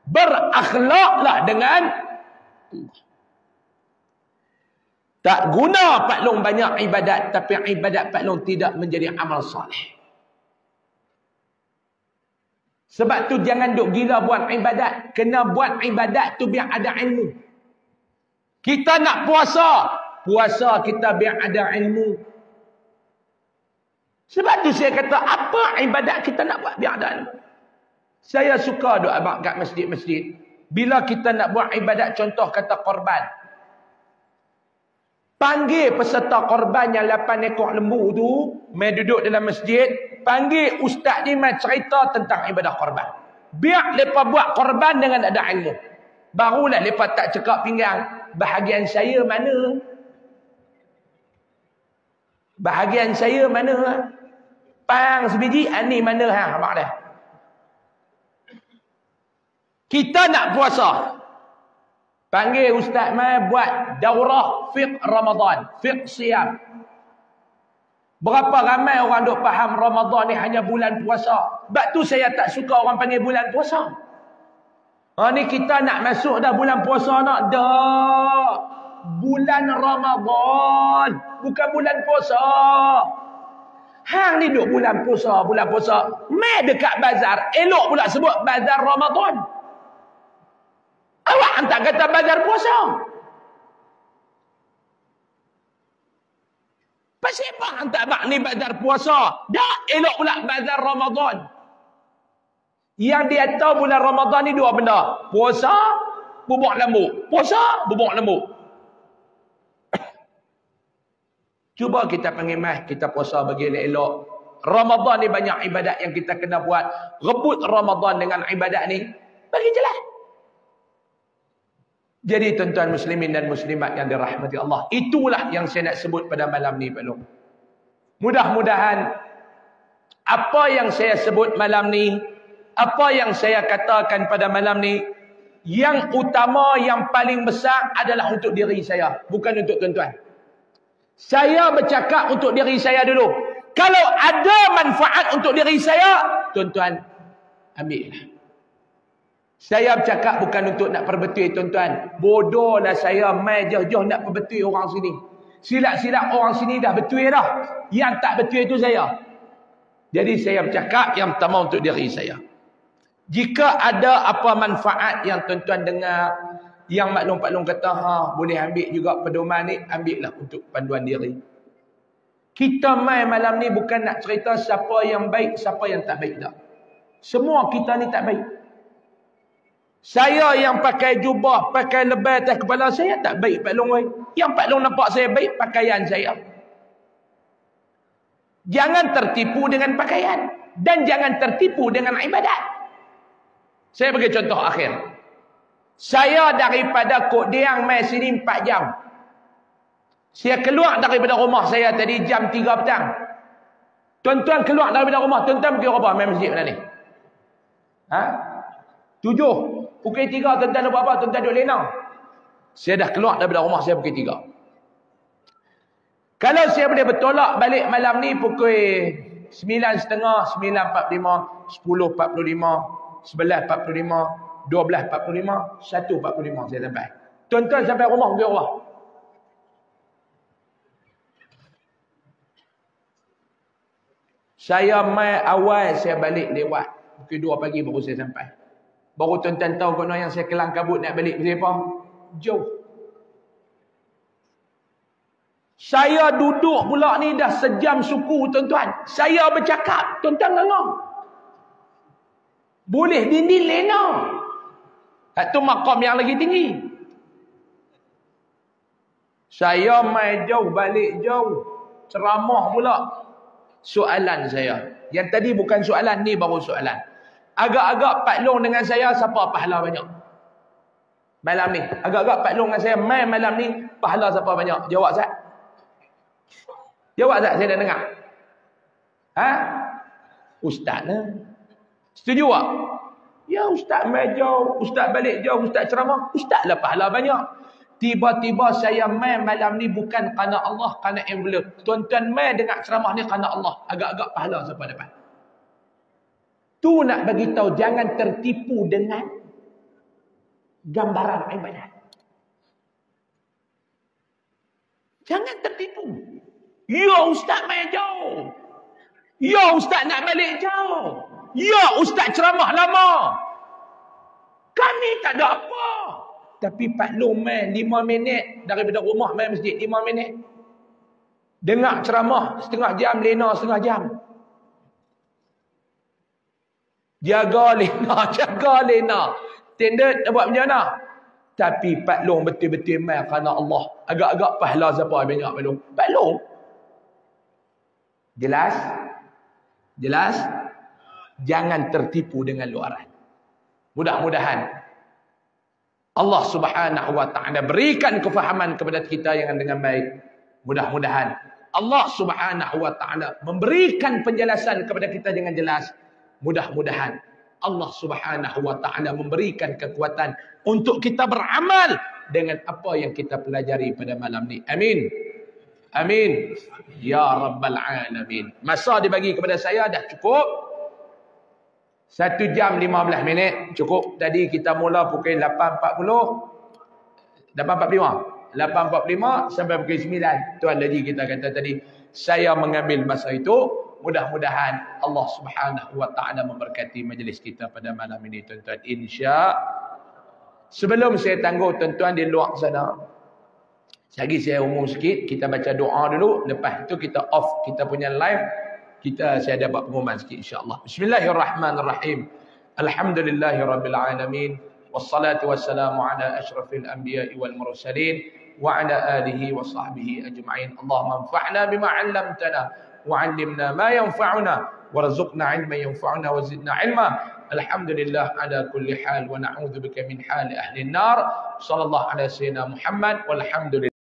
berakhlaklah dengan Allah. Tak guna Pak Long banyak ibadat, tapi ibadat Pak Long tidak menjadi amal soleh. Sebab tu jangan duk gila buat ibadat. Kena buat ibadat tu biar ada ilmu. Kita nak puasa. Puasa kita biar ada ilmu. Sebab tu saya kata, apa ibadat kita nak buat biar ada ilmu. Saya suka duk abang kat masjid-masjid. Bila kita nak buat ibadat, contoh kata korban. Panggil peserta korban yang 8 ekor lembu tu, mai duduk dalam masjid, panggil ustaz ni mai cerita tentang ibadah korban. Biar mereka buat korban dengan ada ilmu. Barulah mereka tak cekak pinggang, bahagian saya mana? Bahagian saya mana? Pang sebiji, ni mana hang abang dah. Kita nak puasa. Panggil ustaz mai buat daurah fiqh Ramadan, fiqh siam. Berapa ramai orang duk faham Ramadan ni hanya bulan puasa. Sebab tu saya tak suka orang panggil bulan puasa. Ni kita nak masuk dah bulan puasa nak dah. Bulan Ramadan, bukan bulan puasa. Hang ni duk bulan puasa, bulan puasa. Mai dekat bazar, elok pula sebut bazar Ramadan. Awak hantar kata bazar puasa. Pasal apa hang tak bak ni bazar puasa? Dah elok pula bazar Ramadan. Yang dia tahu bulan Ramadan ni dua benda. Puasa, bubuk lembut. Puasa, bubuk lembut. Cuba kita pengemas, kita puasa bagi elok. Ramadan ni banyak ibadat yang kita kena buat. Rebut Ramadan dengan ibadat ni, bagi jelas. Jadi tuan-tuan muslimin dan muslimat yang dirahmati Allah, itulah yang saya nak sebut pada malam ni Pak Long. Mudah-mudahan apa yang saya sebut malam ni, apa yang saya katakan pada malam ni, yang utama, yang paling besar adalah untuk diri saya, bukan untuk tuan-tuan. Saya bercakap untuk diri saya dulu. Kalau ada manfaat untuk diri saya, tuan-tuan ambillah. Saya bercakap bukan untuk nak perbetul tuan-tuan. Bodohlah saya mai jauh-jauh nak perbetul orang sini. Silap-silap orang sini dah betul dah. Yang tak betul itu saya. Jadi saya bercakap yang pertama untuk diri saya. Jika ada apa manfaat yang tuan-tuan dengar, yang Pak Long kata, boleh ambil juga pedoman ni, ambillah untuk panduan diri. Kita mai malam ni bukan nak cerita siapa yang baik, siapa yang tak baik dah. Semua kita ni tak baik. Saya yang pakai jubah, pakai lebay atas kepala saya tak baik Pak Long. Yang Pak Long nampak saya baik, pakaian saya. Jangan tertipu dengan pakaian. Dan jangan tertipu dengan ibadat. Saya bagi contoh akhir. Saya daripada Kok Diang mai sini 4 jam. Saya keluar daripada rumah saya tadi jam 3 petang. Tuan-tuan keluar daripada rumah, tuan-tuan pergi apa? Mai masjid mana ni? 7. Pukul 3 tuan-tuan buat apa? Tuan-tuan duduk lena. Saya dah keluar daripada rumah saya pukul 3. Kalau saya boleh bertolak balik malam ni pukul 9.30, 9.45, 10.45, 11.45, 12.45, 1.45 saya sampai. Tuan-tuan sampai rumah pergi rumah. Saya mai awal, saya balik lewat. Pukul 2 pagi baru saya sampai. Baru tuan-tuan tahu kono yang saya kelang kabut nak balik pasal apa? Jauh. Saya duduk pula ni dah sejam suku tuan-tuan. Saya bercakap, tuan-tuan ngangong. Boleh dinding lena. Itu maqam yang lagi tinggi. Saya mai jauh, balik jauh. Ceramah pula. Soalan saya. Yang tadi bukan soalan, ni baru soalan. Agak-agak Pak Long dengan saya, siapa pahala banyak? Malam ni. Agak-agak Pak Long dengan saya, mai malam ni, pahala siapa banyak? Jawab Zat. Jawab Zat, saya dah dengar. Ustaz lah. Setuju tak? Ya ustaz mai jauh, ustaz balik jauh, ustaz ceramah. Ustaz lah pahala banyak. Tiba-tiba saya mai malam ni bukan kerana Allah, kerana envelope. Tuan-tuan mai dengar ceramah ni kerana Allah. Agak-agak pahala siapa dapat? Tu nak bagi tahu jangan tertipu dengan gambaran ibadat. Jangan tertipu. Ya ustaz mai jauh. Ya ustaz nak balik jauh. Ya ustaz ceramah lama. Kami tak ada apa. Tapi Pak Long mai 5 minit daripada rumah mai masjid 5 minit. Dengar ceramah setengah jam, lena setengah jam. Jaga lena, jaga lena. Tenda nak buat macam mana? Tapi Pak Long betul-betul mai kerana Allah. Agak-agak pahala siapa banyak Pak Long? Pak Long. Jelas? Jelas? Jangan tertipu dengan luaran. Mudah-mudahan Allah Subhanahu wa taala berikan kefahaman kepada kita yang dengan baik. Mudah-mudahan Allah Subhanahu wa taala memberikan penjelasan kepada kita dengan jelas. Mudah-mudahan Allah Subhanahu wa taala memberikan kekuatan untuk kita beramal dengan apa yang kita pelajari pada malam ni. Amin. Amin. Ya Rabbal Alamin. Masa dibagi kepada saya dah cukup. 1 jam 15 minit cukup. Tadi kita mula pukul 8.40. 8.45. 8.45 sampai pukul 9. Tuan Haji kita kata tadi. Saya mengambil masa itu. Mudah-mudahan Allah Subhanahu wa taala memberkati majlis kita pada malam ini tuan-tuan. Insya. Sebelum saya tangguh tuan-tuan di luar sana. Lagi saya umum sikit, kita baca doa dulu, lepas tu kita off kita punya live, saya ada buat pengumuman sikit insya-Allah. Bismillahirrahmanirrahim. Alhamdulillahirabbil alamin, wassalatu wassalamu ala asyrafil anbiya'i wal mursalin wa ala alihi wa sahbihi ajma'in. Allahumma anfa'na bima 'allamtana wa 'allimna ma yanfa'una warzuqna 'ilman yanfa'una wa zidna 'ilma. Alhamdulillah ala kulli hal wa na'udzubika min hali ahli an-nar. Sallallahu ala sayyidina Muhammad walhamdulillah.